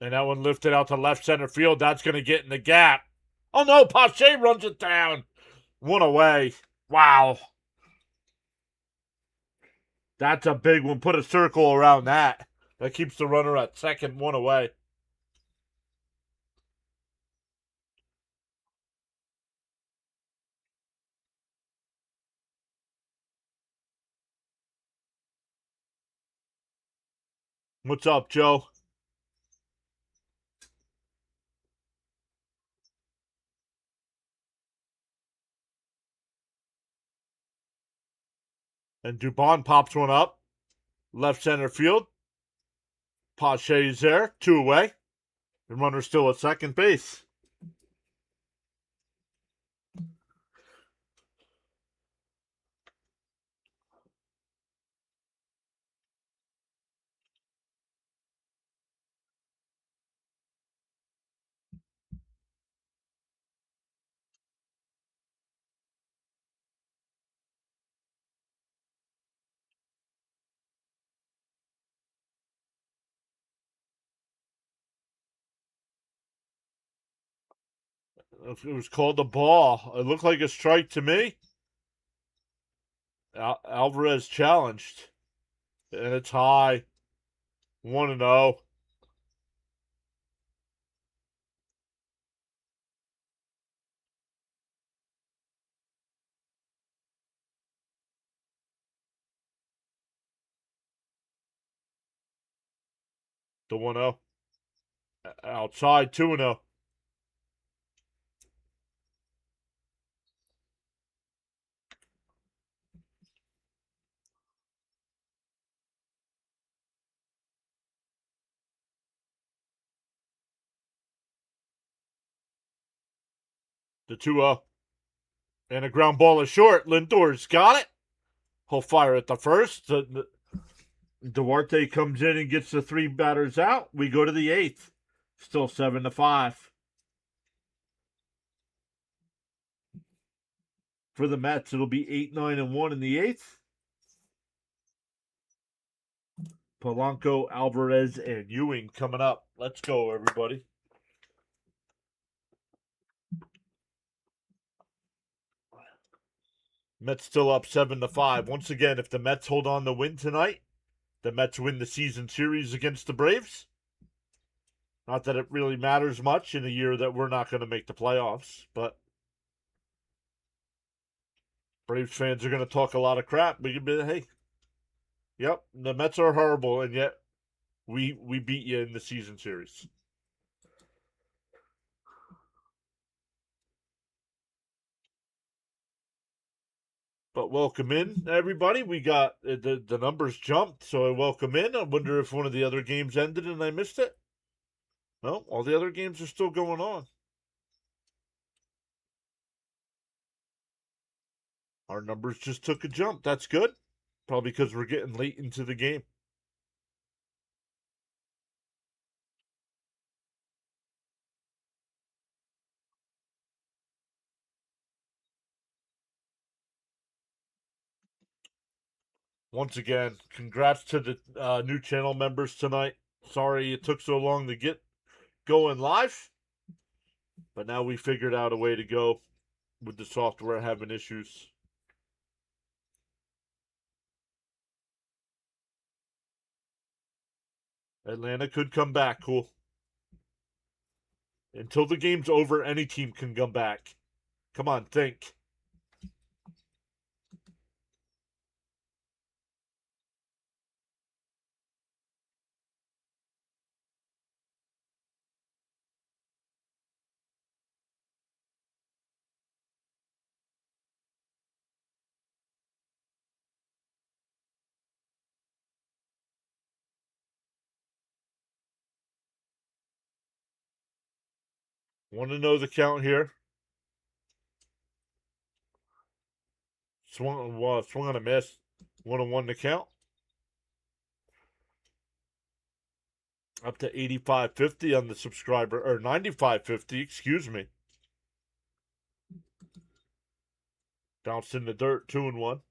And that one lifted out to left center field. That's going to get in the gap. Oh no, Pache runs it down. One away. Wow. That's a big one. Put a circle around that. That keeps the runner at second, one away. What's up, Joe? And Dubon pops one up. Left center field. Pache's there. Two away. The runner's still at second base. It was called the ball. It looked like a strike to me. Alvarez challenged. And it's high. 1-0. The 1-0. Outside 2-0. The 2-0. And a ground ball is short. Lindor's got it. He'll fire at the first. Duarte comes in and gets the three batters out. We go to the eighth. Still 7-5. For the Mets, it'll be 8-9-1 in the eighth. Polanco, Alvarez, and Ewing coming up. Let's go, everybody. Mets still up 7-5. Once again, if the Mets hold on to win tonight, the Mets win the season series against the Braves. Not that it really matters much in a year that we're not going to make the playoffs, but Braves fans are going to talk a lot of crap. We can be, hey, yep, the Mets are horrible, and yet we beat you in the season series. But welcome in, everybody. We got the numbers jumped, so I welcome in. I wonder if one of the other games ended and I missed it. No, all the other games are still going on. Our numbers just took a jump. That's good. Probably because we're getting late into the game. Once again, congrats to the new channel members tonight. Sorry it took so long to get going live, but now we figured out a way to go with the software having issues. Atlanta could come back. Cool. Until the game's over, any team can come back. Come on, think. Want to know the count here? Swung on a miss. 1-1 to count. Up to 85.50 on the subscriber, or 95.50, excuse me. Bounced in the dirt, 2-1.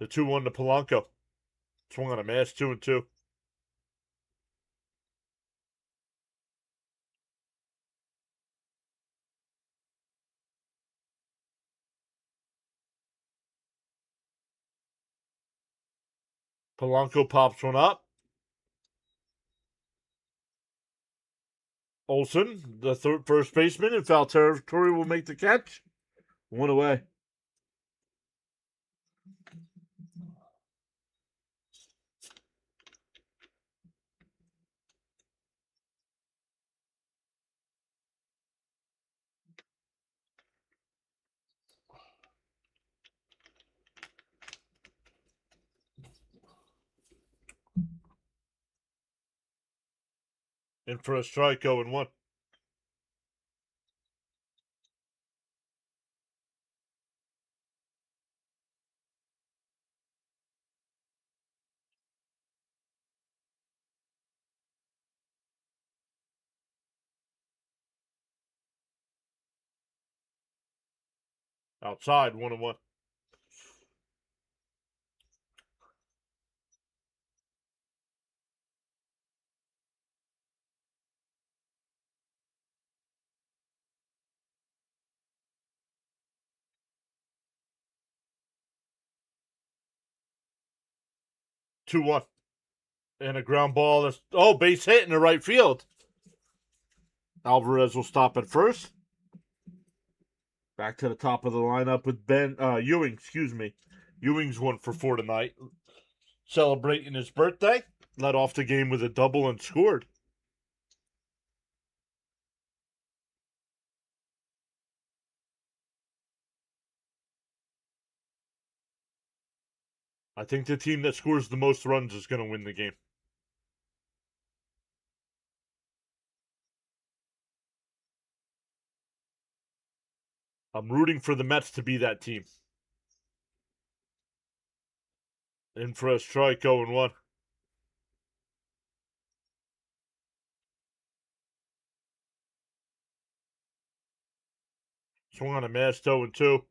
The 2-1 to Polanco. Swung on a mass, 2-2. Polanco pops one up. Olsen, the first baseman in foul territory, will make the catch. 1 away. In for a strike, 0-1. Outside, 1-1. Two one. And a ground ball. That's, base hit in the right field. Alvarez will stop at first. Back to the top of the lineup with Ewing, excuse me. Ewing's 1 for 4 tonight. Celebrating his birthday. Led off the game with a double and scored. I think the team that scores the most runs is going to win the game. I'm rooting for the Mets to be that team. In for a strike, 0-1. Swung on a mass, 0-2.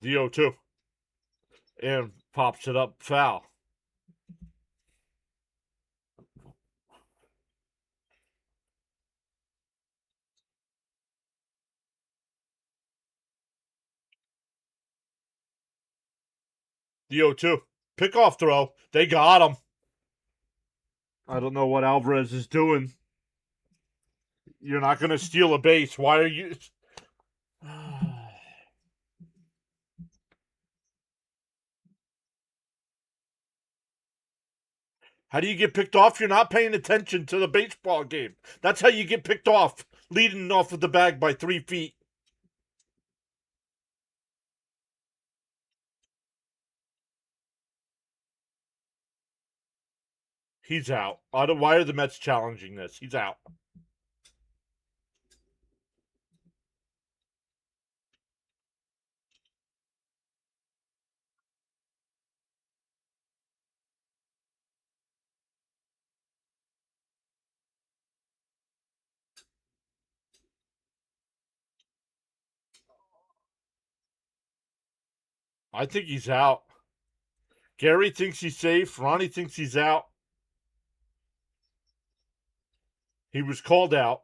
The 0-2. And pops it up foul. The 0-2. Pickoff throw. They got him. I don't know what Alvarez is doing. You're not going to steal a base. Why are you... How do you get picked off? You're not paying attention to the baseball game. That's how you get picked off. Leading off with the bag by 3 feet. He's out. Why are the Mets challenging this? He's out. I think he's out. Gary thinks he's safe. Ronnie thinks he's out. He was called out.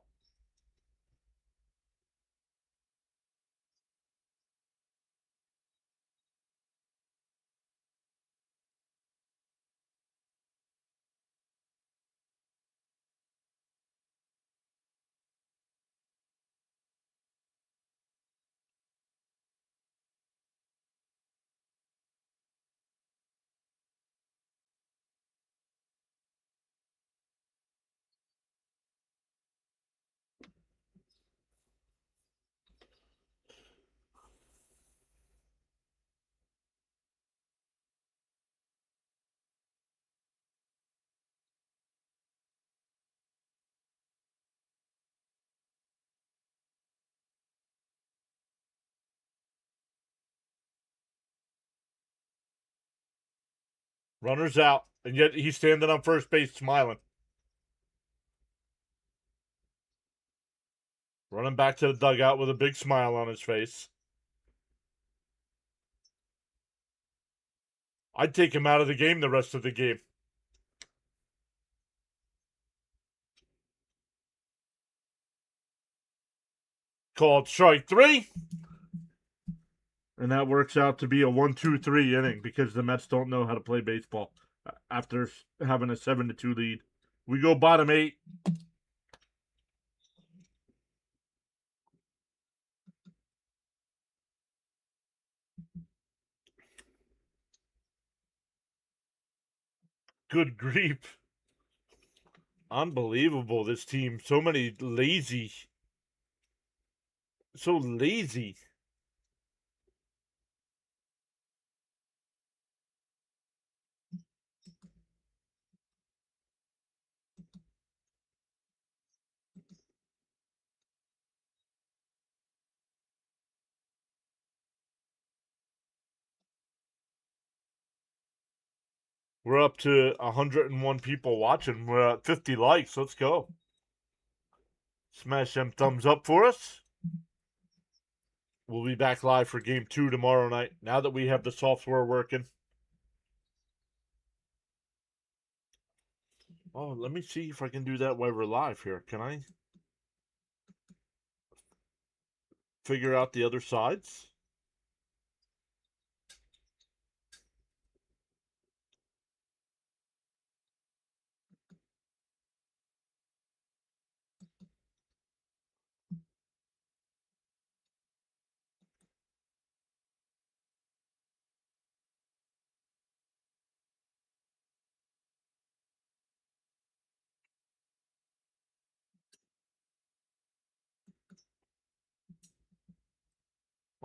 Runners out. And yet he's standing on first base smiling. Running back to the dugout with a big smile on his face. I'd take him out of the game the rest of the game. Called strike 3. And that works out to be a 1-2-3 inning because the Mets don't know how to play baseball after having a 7-2 lead. We go bottom 8. Good grief. Unbelievable, this team. So lazy. We're up to 101 people watching. We're at 50 likes. Let's go. Smash them thumbs up for us. We'll be back live for game 2 tomorrow night. Now that we have the software working. Oh, let me see if I can do that while we're live here. Can I figure out the other sides?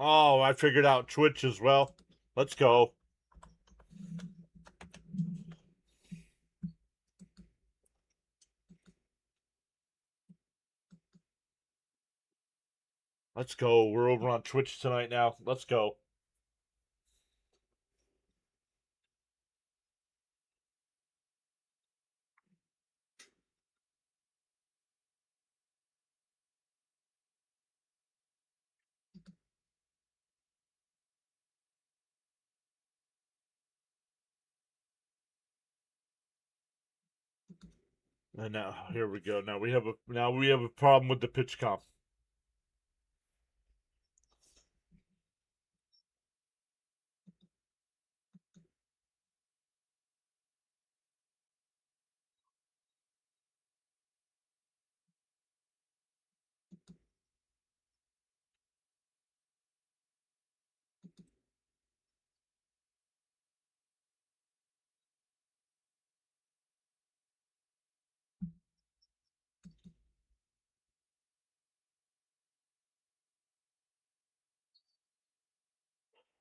Oh, I figured out Twitch as well. Let's go. Let's go. We're over on Twitch tonight now. Let's go. And now here we go. Now we have a problem with the pitch comp.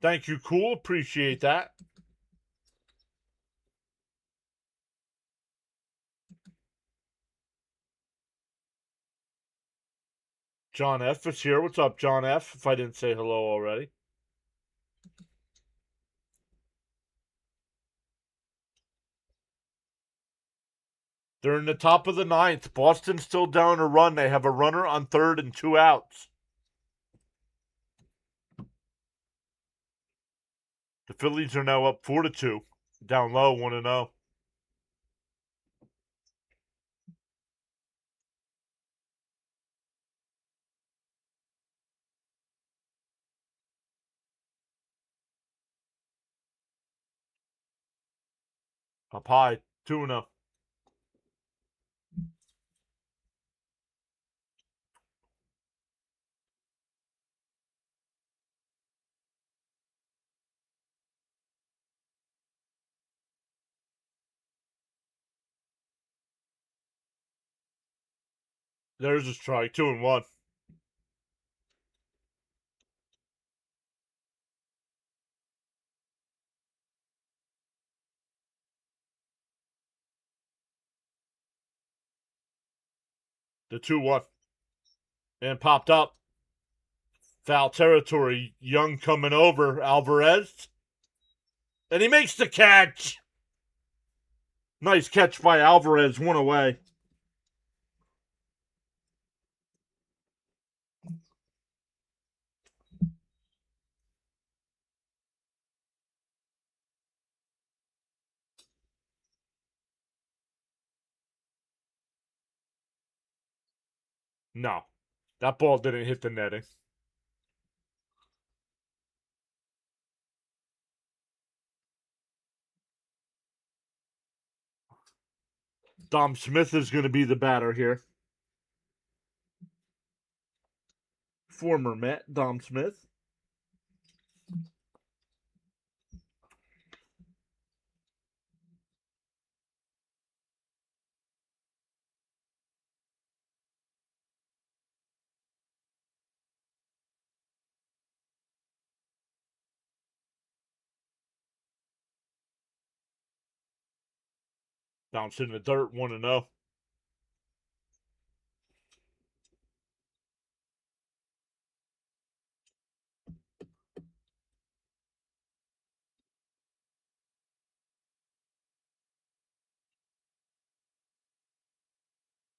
Thank you, cool. Appreciate that. John F is here. What's up, John F? If I didn't say hello already. They're in the top of the 9th. Boston's still down a run. They have a runner on 3rd and 2 outs. The Phillies are now up 4-2. Down low, 1-0. Up high, 2-0. There's a strike, 2-1. The 2-1. And popped up. Foul territory. Young coming over. Alvarez. And he makes the catch. Nice catch by Alvarez, one away. No, that ball didn't hit the netting. Dom Smith is going to be the batter here. Former Met, Dom Smith. Bounce in the dirt, 1-0.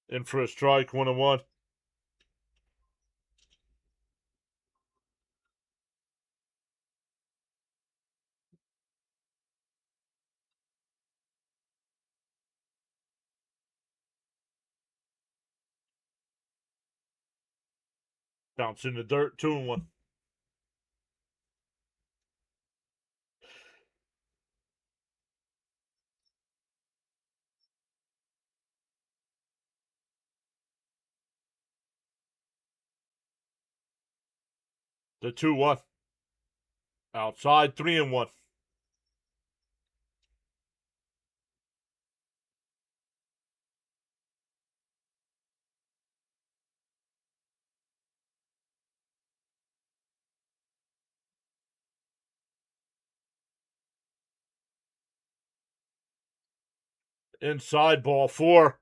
In for a strike, 1-1. Bounce in the dirt, 2-1. The 2-1. Outside, 3-1. Inside, ball 4.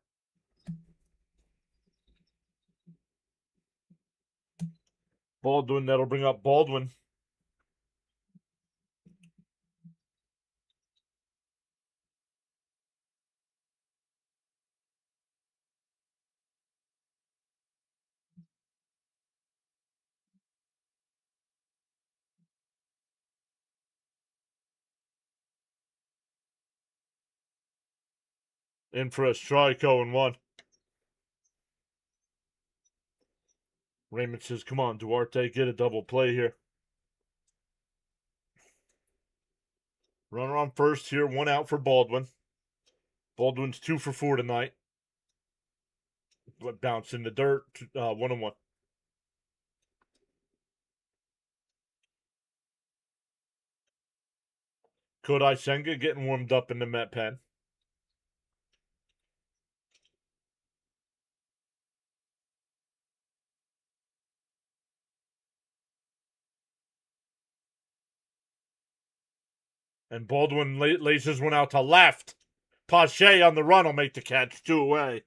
Baldwin, that'll bring up Baldwin. In for a strike, 0-1. Raymond says, come on, Duarte, get a double play here. Runner on first here, 1 out for Baldwin. Baldwin's 2 for 4 tonight. Bounce in the dirt, 1-1. Kodai Senga getting warmed up in the Met pen. And Baldwin laces one out to left. Pache on the run will make the catch, 2 away.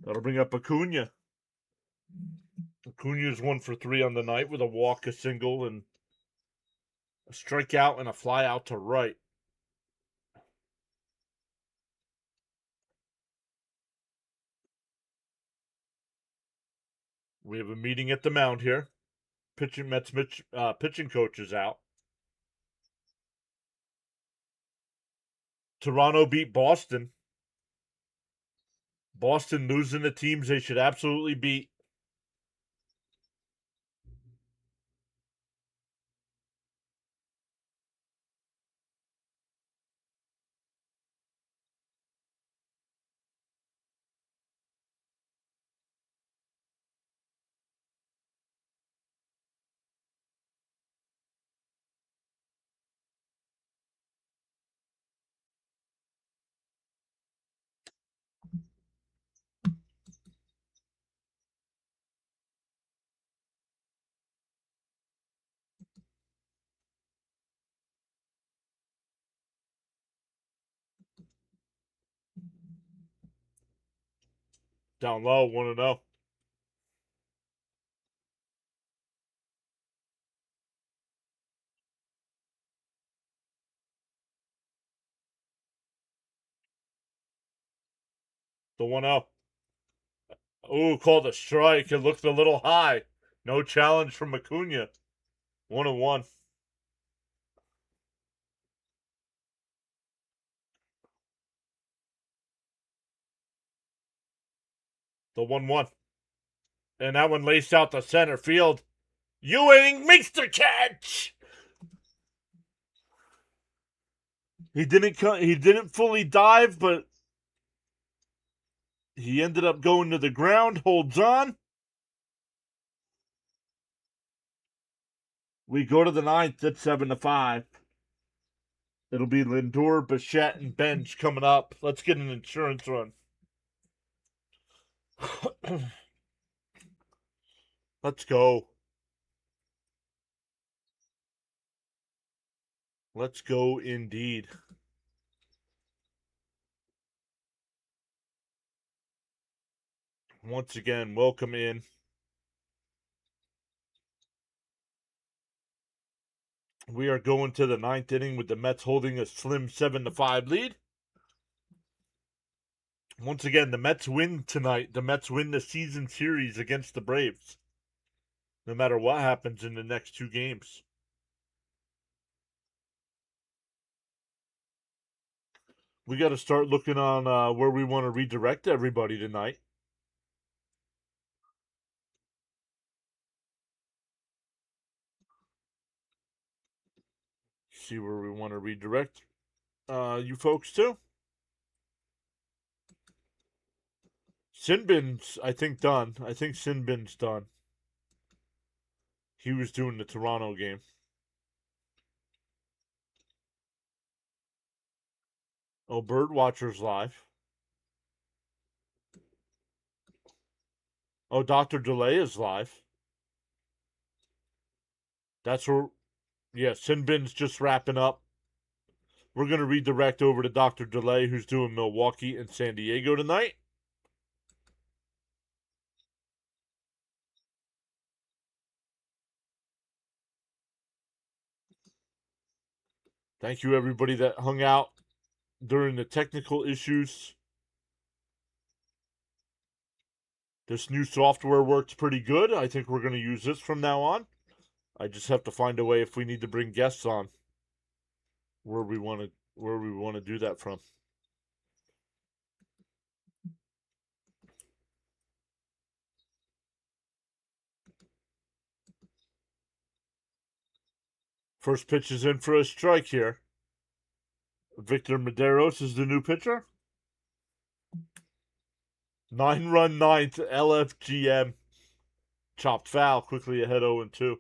That'll bring up Acuna. Acuna's 1 for 3 on the night with a walk, a single, and a strikeout and a fly out to right. We have a meeting at the mound here. Pitching coach is out. Toronto beat Boston. Boston losing the teams they should absolutely beat. Down low, 1-0. The 1-0. Ooh, called a strike. It looked a little high. No challenge from Acuna. 1-1. The 1-1. And that one laced out to center field. Ewing makes the catch. He didn't fully dive, but he ended up going to the ground, holds on. We go to the ninth at 7-5. It'll be Lindor, Bichette, and Bench coming up. Let's get an insurance run. Let's go. Let's go indeed. Once again, welcome in. We are going to the ninth inning with the Mets holding a slim 7-5 lead. Once again, the Mets win tonight. The Mets win the season series against the Braves. No matter what happens in the next two games. We got to start looking on where we want to redirect everybody tonight. See where we want to redirect you folks to. Sinbin's, I think, done. I think Sinbin's done. He was doing the Toronto game. Oh, Birdwatcher's live. Oh, Dr. Delay is live. That's where, yeah, Sinbin's just wrapping up. We're going to redirect over to Dr. Delay, who's doing Milwaukee and San Diego tonight. Thank you, everybody that hung out during the technical issues. This new software works pretty good. I think we're going to use this from now on. I just have to find a way if we need to bring guests on where we want to do that from. First pitch is in for a strike here. Victor Medeiros is the new pitcher. 9-run ninth, LFGM. Chopped foul, quickly ahead 0-2.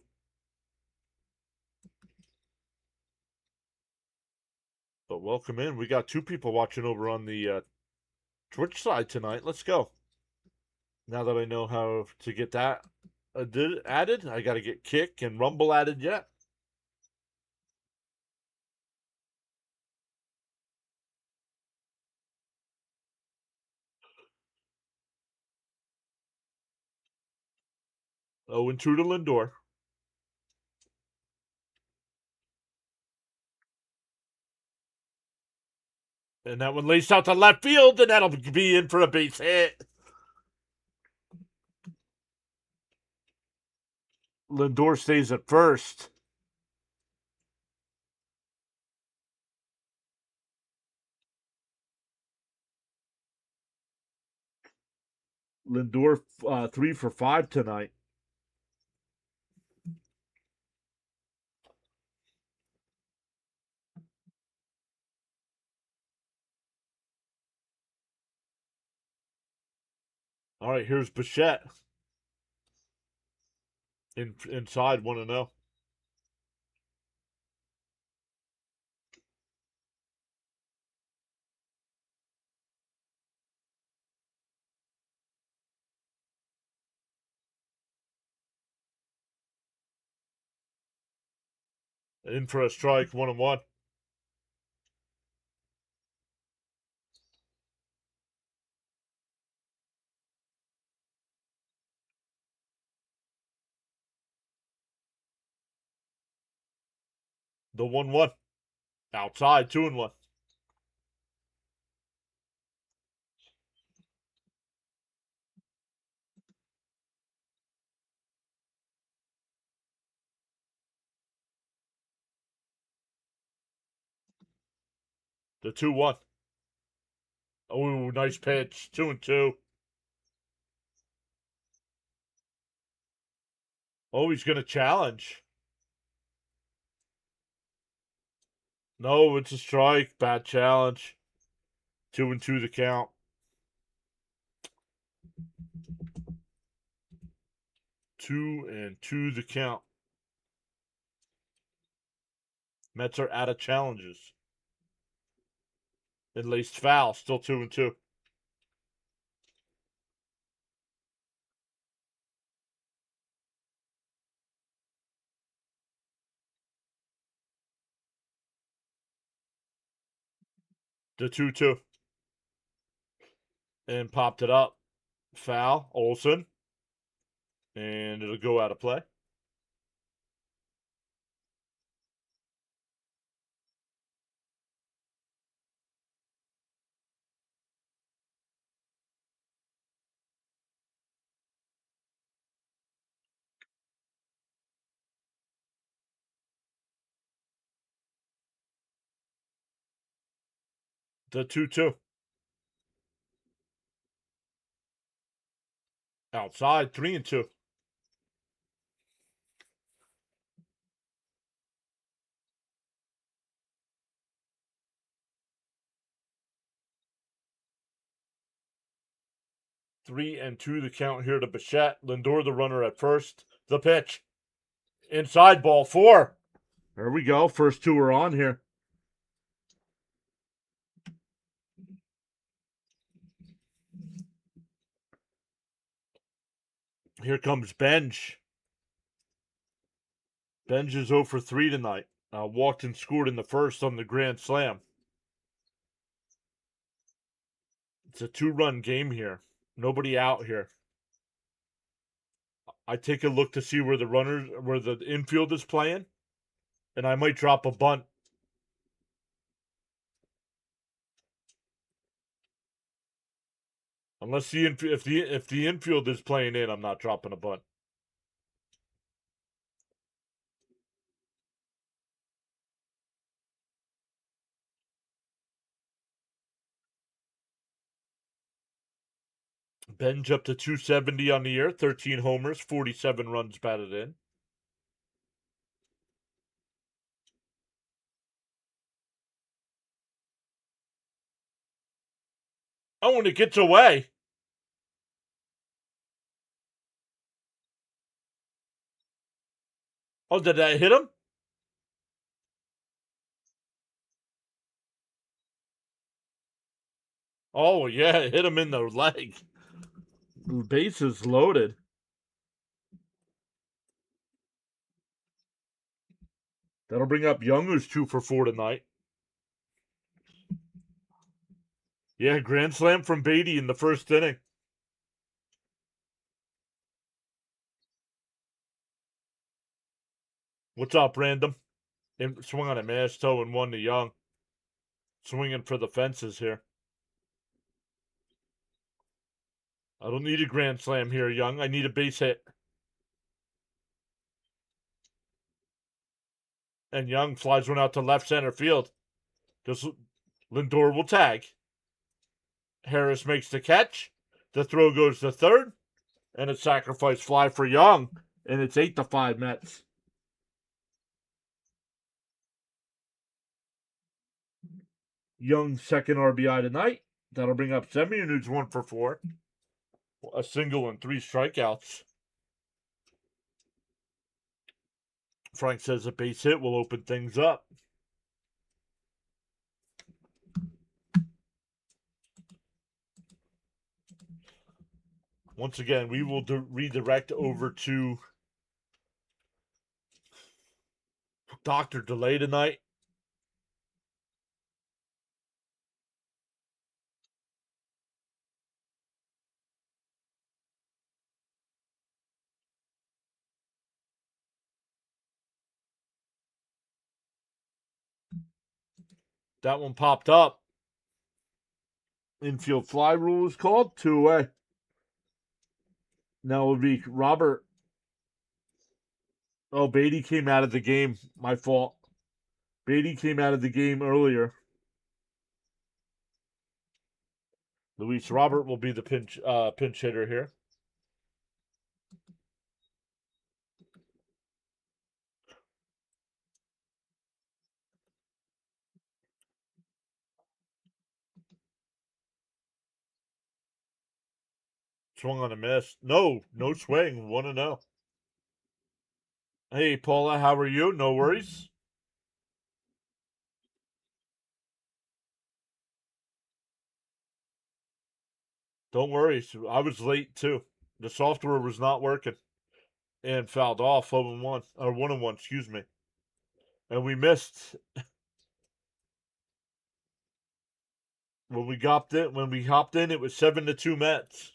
But welcome in. We got two people watching over on the Twitch side tonight. Let's go. Now that I know how to get that added, I got to get Kick and Rumble added yet. Oh, and 2 to Lindor. And that one laced out to left field, and that'll be in for a base hit. Lindor stays at first. Lindor 3 for 5 tonight. All right, here's Bichette. Inside 1-0. In for a strike, 1-1. The 1-1. Outside, 2-1. The 2-1. Oh, nice pitch. 2-2. Oh, he's going to challenge. No, it's a strike. Bad challenge. 2-2 the count. 2-2 the count. Mets are out of challenges. And laced foul. Still 2-2. The 2-2. And popped it up. Foul. Olsen. And it'll go out of play. The 2-2. Outside. 3-2. Three and two the count here to Bichette. Lindor the runner at first. The pitch. Inside ball 4. There we go. First two are on here. Here comes Benj. Benj is 0 for 3 tonight. Walked and scored in the first on the grand slam. It's a 2-run game here. Nobody out here. I take a look to see where the infield is playing, and I might drop a bunt. Unless if the infield is playing in, I'm not dropping a bunt. Benj up to 270 on the year, 13 homers, 47 runs batted in. Oh, and it gets away. Oh, did that hit him? Oh, yeah, it hit him in the leg. Bases loaded. That'll bring up Young, who's 2 for 4 tonight. Yeah, grand slam from Beatty in the first inning. What's up, Random? Swung on a mash toe and 1 to Young. Swinging for the fences here. I don't need a grand slam here, Young. I need a base hit. And Young flies one out to left center field. Lindor will tag. Harris makes the catch. The throw goes to third. And a sacrifice fly for Young. And it's 8-5 Mets. Young's second RBI tonight. That'll bring up Semien, who's 1 for 4. A single and 3 strikeouts. Frank says a base hit will open things up. Once again, we will redirect over to Dr. Delay tonight. That one popped up. Infield fly rule is called. 2 away. Now it would be Robert. Oh, Beatty came out of the game. My fault. Beatty came out of the game earlier. Luis Robert will be the pinch hitter here. Swung on a miss. No swing. 1-0. Hey, Paula, how are you? No worries. Don't worry. I was late too. The software was not working and fouled off 0-1 or 1-1. Excuse me. And we missed when we hopped in. When we hopped in, it was 7-2 Mets.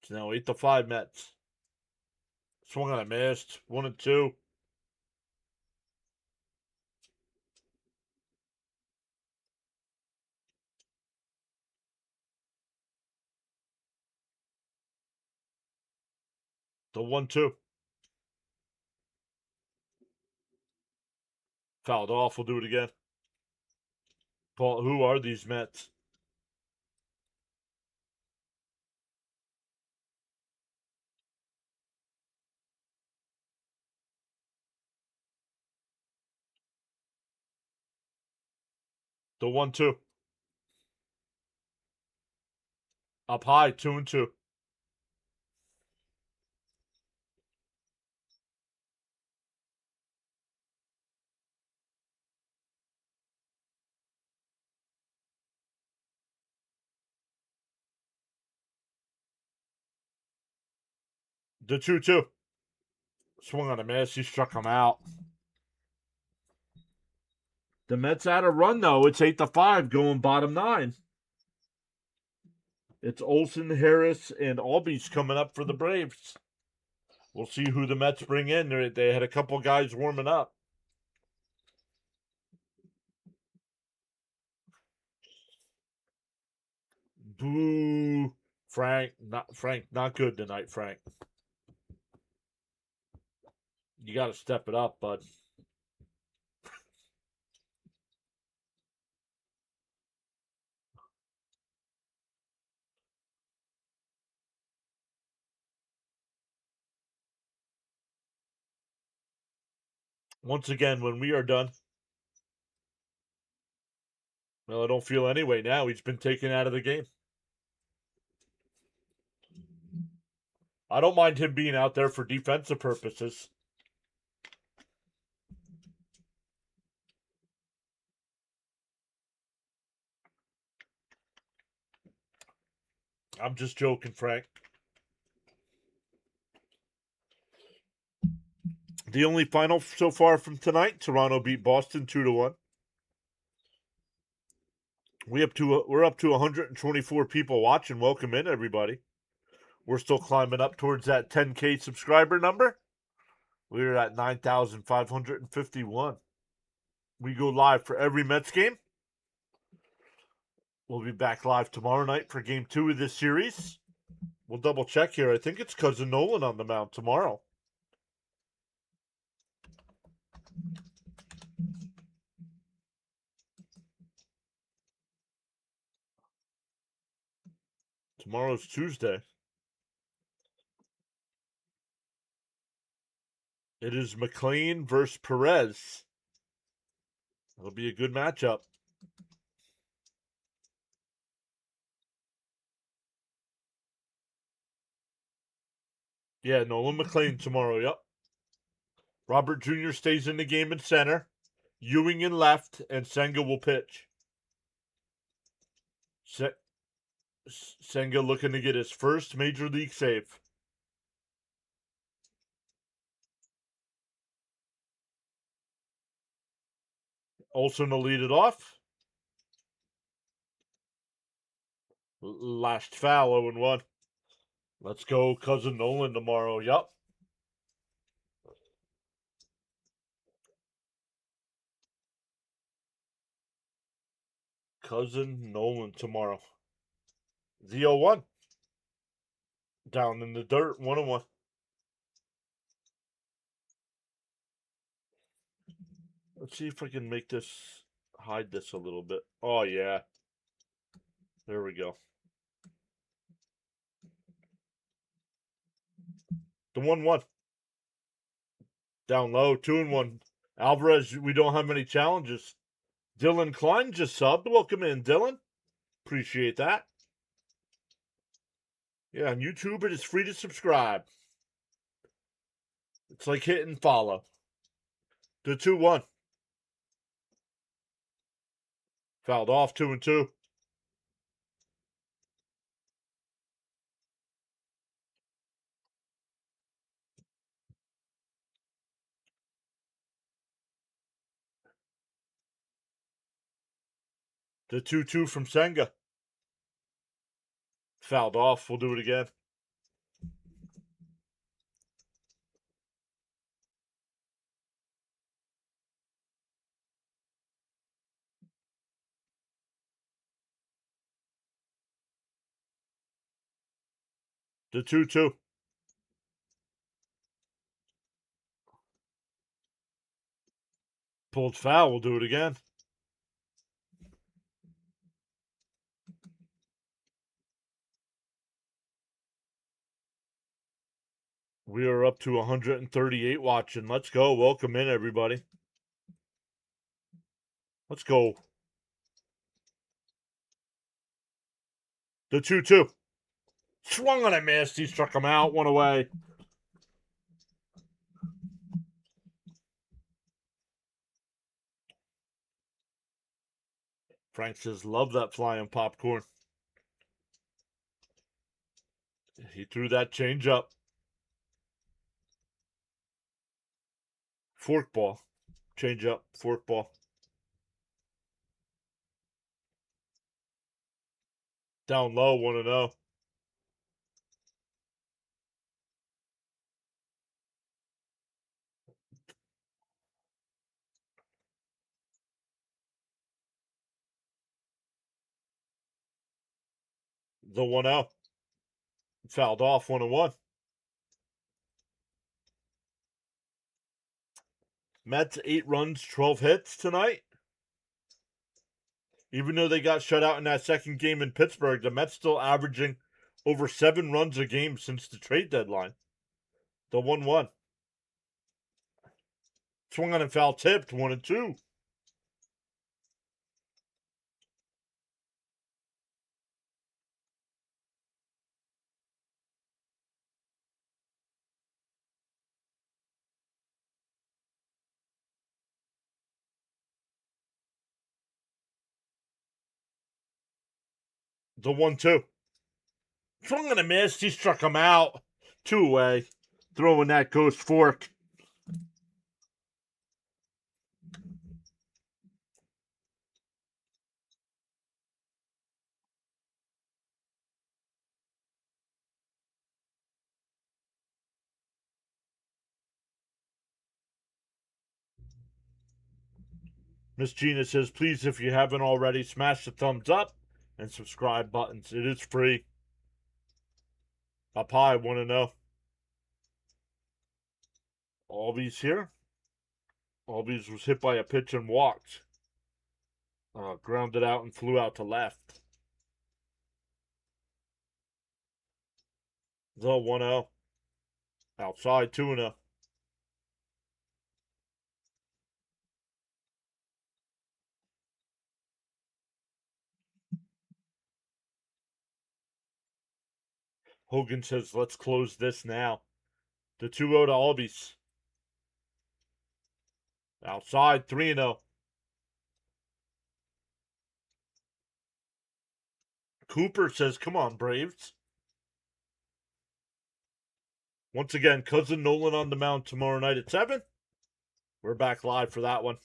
It's now 8-5 Mets. Swung on a missed. 1-2. The 1-2. Fouled off. We'll do it again. Paul, who are these Mets? The 1-2. Up high. 2-2. The 2-2. Swung on a miss. He struck him out. The Mets had a run though. It's 8-5 going bottom 9. It's Olsen, Harris, and Albies coming up for the Braves. We'll see who the Mets bring in. They had a couple guys warming up. Boo. Frank, not good tonight, Frank. You got to step it up, bud. Once again, when we are done, well, I don't feel anyway now. He's been taken out of the game. I don't mind him being out there for defensive purposes. I'm just joking, Frank. The only final so far from tonight, Toronto beat Boston 2-1. We're up to 124 people watching. Welcome in, everybody. We're still climbing up towards that 10K subscriber number. We're at 9,551. We go live for every Mets game. We'll be back live tomorrow night for game 2 of this series. We'll double check here. I think it's Cousin Nolan on the mound tomorrow. Tomorrow's Tuesday. It is McLean versus Perez. It'll be a good matchup. Yeah, Nolan McLean tomorrow, yep. Robert Jr. stays in the game in center. Ewing in left, and Senga will pitch. Senga looking to get his first major league save. Olsen will lead it off. Last foul, 0-1. Let's go, Cousin Nolan tomorrow. Yup. Cousin Nolan tomorrow. The 0-1. Down in the dirt, 1-1. Let's see if I can make this, hide this a little bit. Oh, yeah. There we go. The 1-1. Down low, 2-1. Alvarez, we don't have many challenges. Dylan Klein just subbed. Welcome in, Dylan. Appreciate that. Yeah, on YouTube, it is free to subscribe. It's like hitting follow. The 2-1. Fouled off, 2-2. The 2-2 from Senga. Fouled off. We'll do it again. The 2-2. Pulled foul. We'll do it again. We are up to 138 watching. Let's go. Welcome in, everybody. Let's go. The 2-2. Swung on a miss. He struck him out. One away. Frank says, love that flying popcorn. He threw that change up. Fork ball. Change up. Fork ball. Down low. 1-0. The 1-0. Fouled off. 1-1. Mets 8 runs, 12 hits tonight. Even though they got shut out in that second game in Pittsburgh, the Mets still averaging over 7 runs a game since the trade deadline. The 1-1. Swung on and foul tipped. 1-2. The 1-2. Swung on a miss. He struck him out. 2 away. Throwing that ghost fork. Miss Gina says, please, if you haven't already, smash the thumbs up and subscribe buttons. It is free. Up high, 1-0. Albies here. Albies was hit by a pitch and walked. Grounded out and flew out to left. The 1-0. Outside, 2-0. Hogan says, let's close this now. The 2-0 to Albies. Outside, 3-0. Cooper says, come on, Braves. Once again, Cousin Nolan on the mound tomorrow night at 7. We're back live for that one.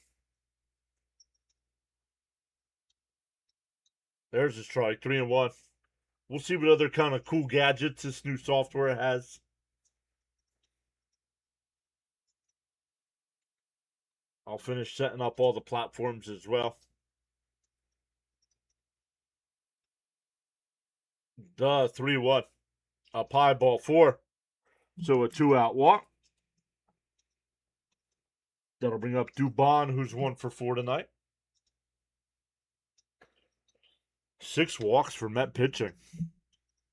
There's a strike, 3-1. We'll see what other kind of cool gadgets this new software has. I'll finish setting up all the platforms as well. The 3-1. Up high, ball 4. So a 2-out walk. That'll bring up Dubon, who's 1 for 4 tonight. 6 walks for Met pitching.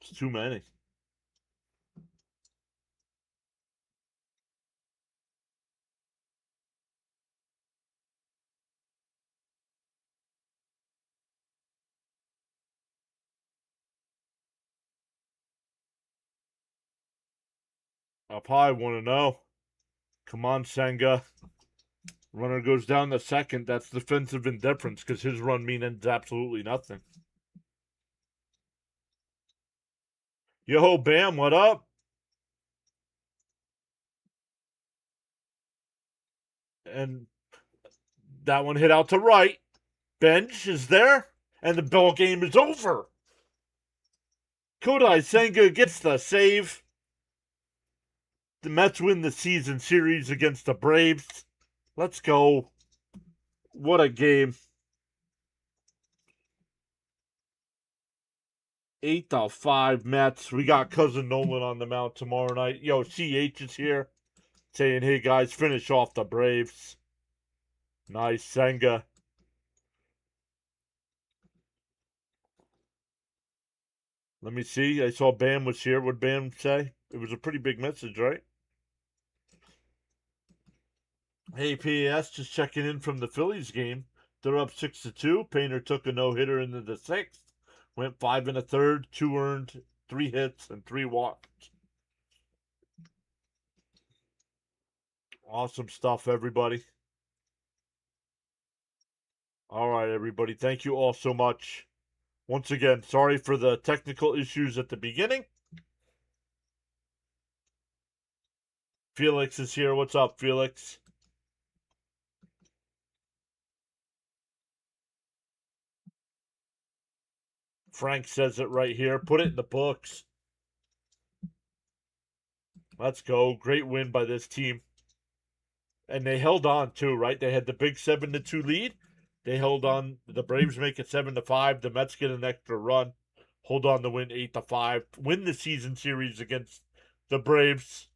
It's too many. Up high, 1-0. Come on, Senga. Runner goes down the second. That's defensive indifference because his run means absolutely nothing. Yo, Bam, what up? And that one hit out to right. Bench is there, and the ball game is over. Kodai Senga gets the save. The Mets win the season series against the Braves. Let's go. What a game. 8-5 Mets. We got Cousin Nolan on the mound tomorrow night. Yo, CH is here saying, hey guys, finish off the Braves. Nice, Senga. Let me see. I saw Bam was here. What'd Bam say? It was a pretty big message, right? Hey, PAS, just checking in from the Phillies game. They're up 6-2. Painter took a no-hitter into the 6th. Went 5 1/3, 2 earned, 3 hits, and 3 walks. Awesome stuff, everybody. All right, everybody. Thank you all so much. Once again, sorry for the technical issues at the beginning. Felix is here. What's up, Felix? Frank says it right here. Put it in the books. Let's go. Great win by this team. And they held on too, right? They had the big 7-2 lead. They held on. The Braves make it 7-5. The Mets get an extra run. Hold on to win 8-5. Win the season series against the Braves.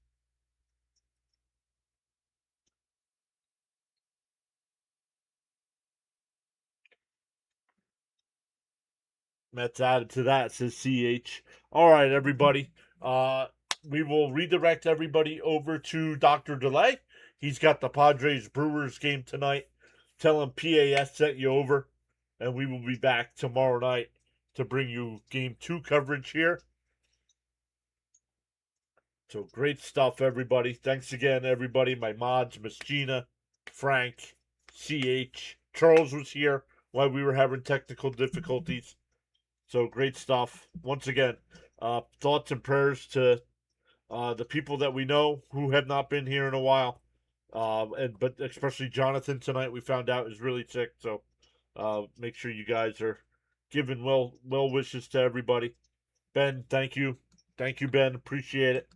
Mets added to that, says CH. All right, everybody. We will redirect everybody over to Dr. Delay. He's got the Padres Brewers game tonight. Tell him PAS sent you over, and we will be back tomorrow night to bring you game 2 coverage here. So great stuff, everybody. Thanks again, everybody. My mods, Miss Gina, Frank, CH. Charles was here while we were having technical difficulties. So great stuff. Once again, thoughts and prayers to the people that we know who have not been here in a while. But especially Jonathan tonight, we found out is really sick. So make sure you guys are giving well wishes to everybody. Ben, thank you. Thank you, Ben. Appreciate it.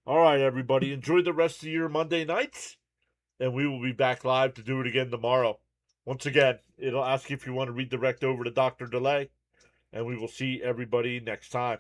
All right, everybody. Enjoy the rest of your Monday nights. And we will be back live to do it again tomorrow. Once again, it'll ask if you want to redirect over to Dr. Delay. And we will see everybody next time.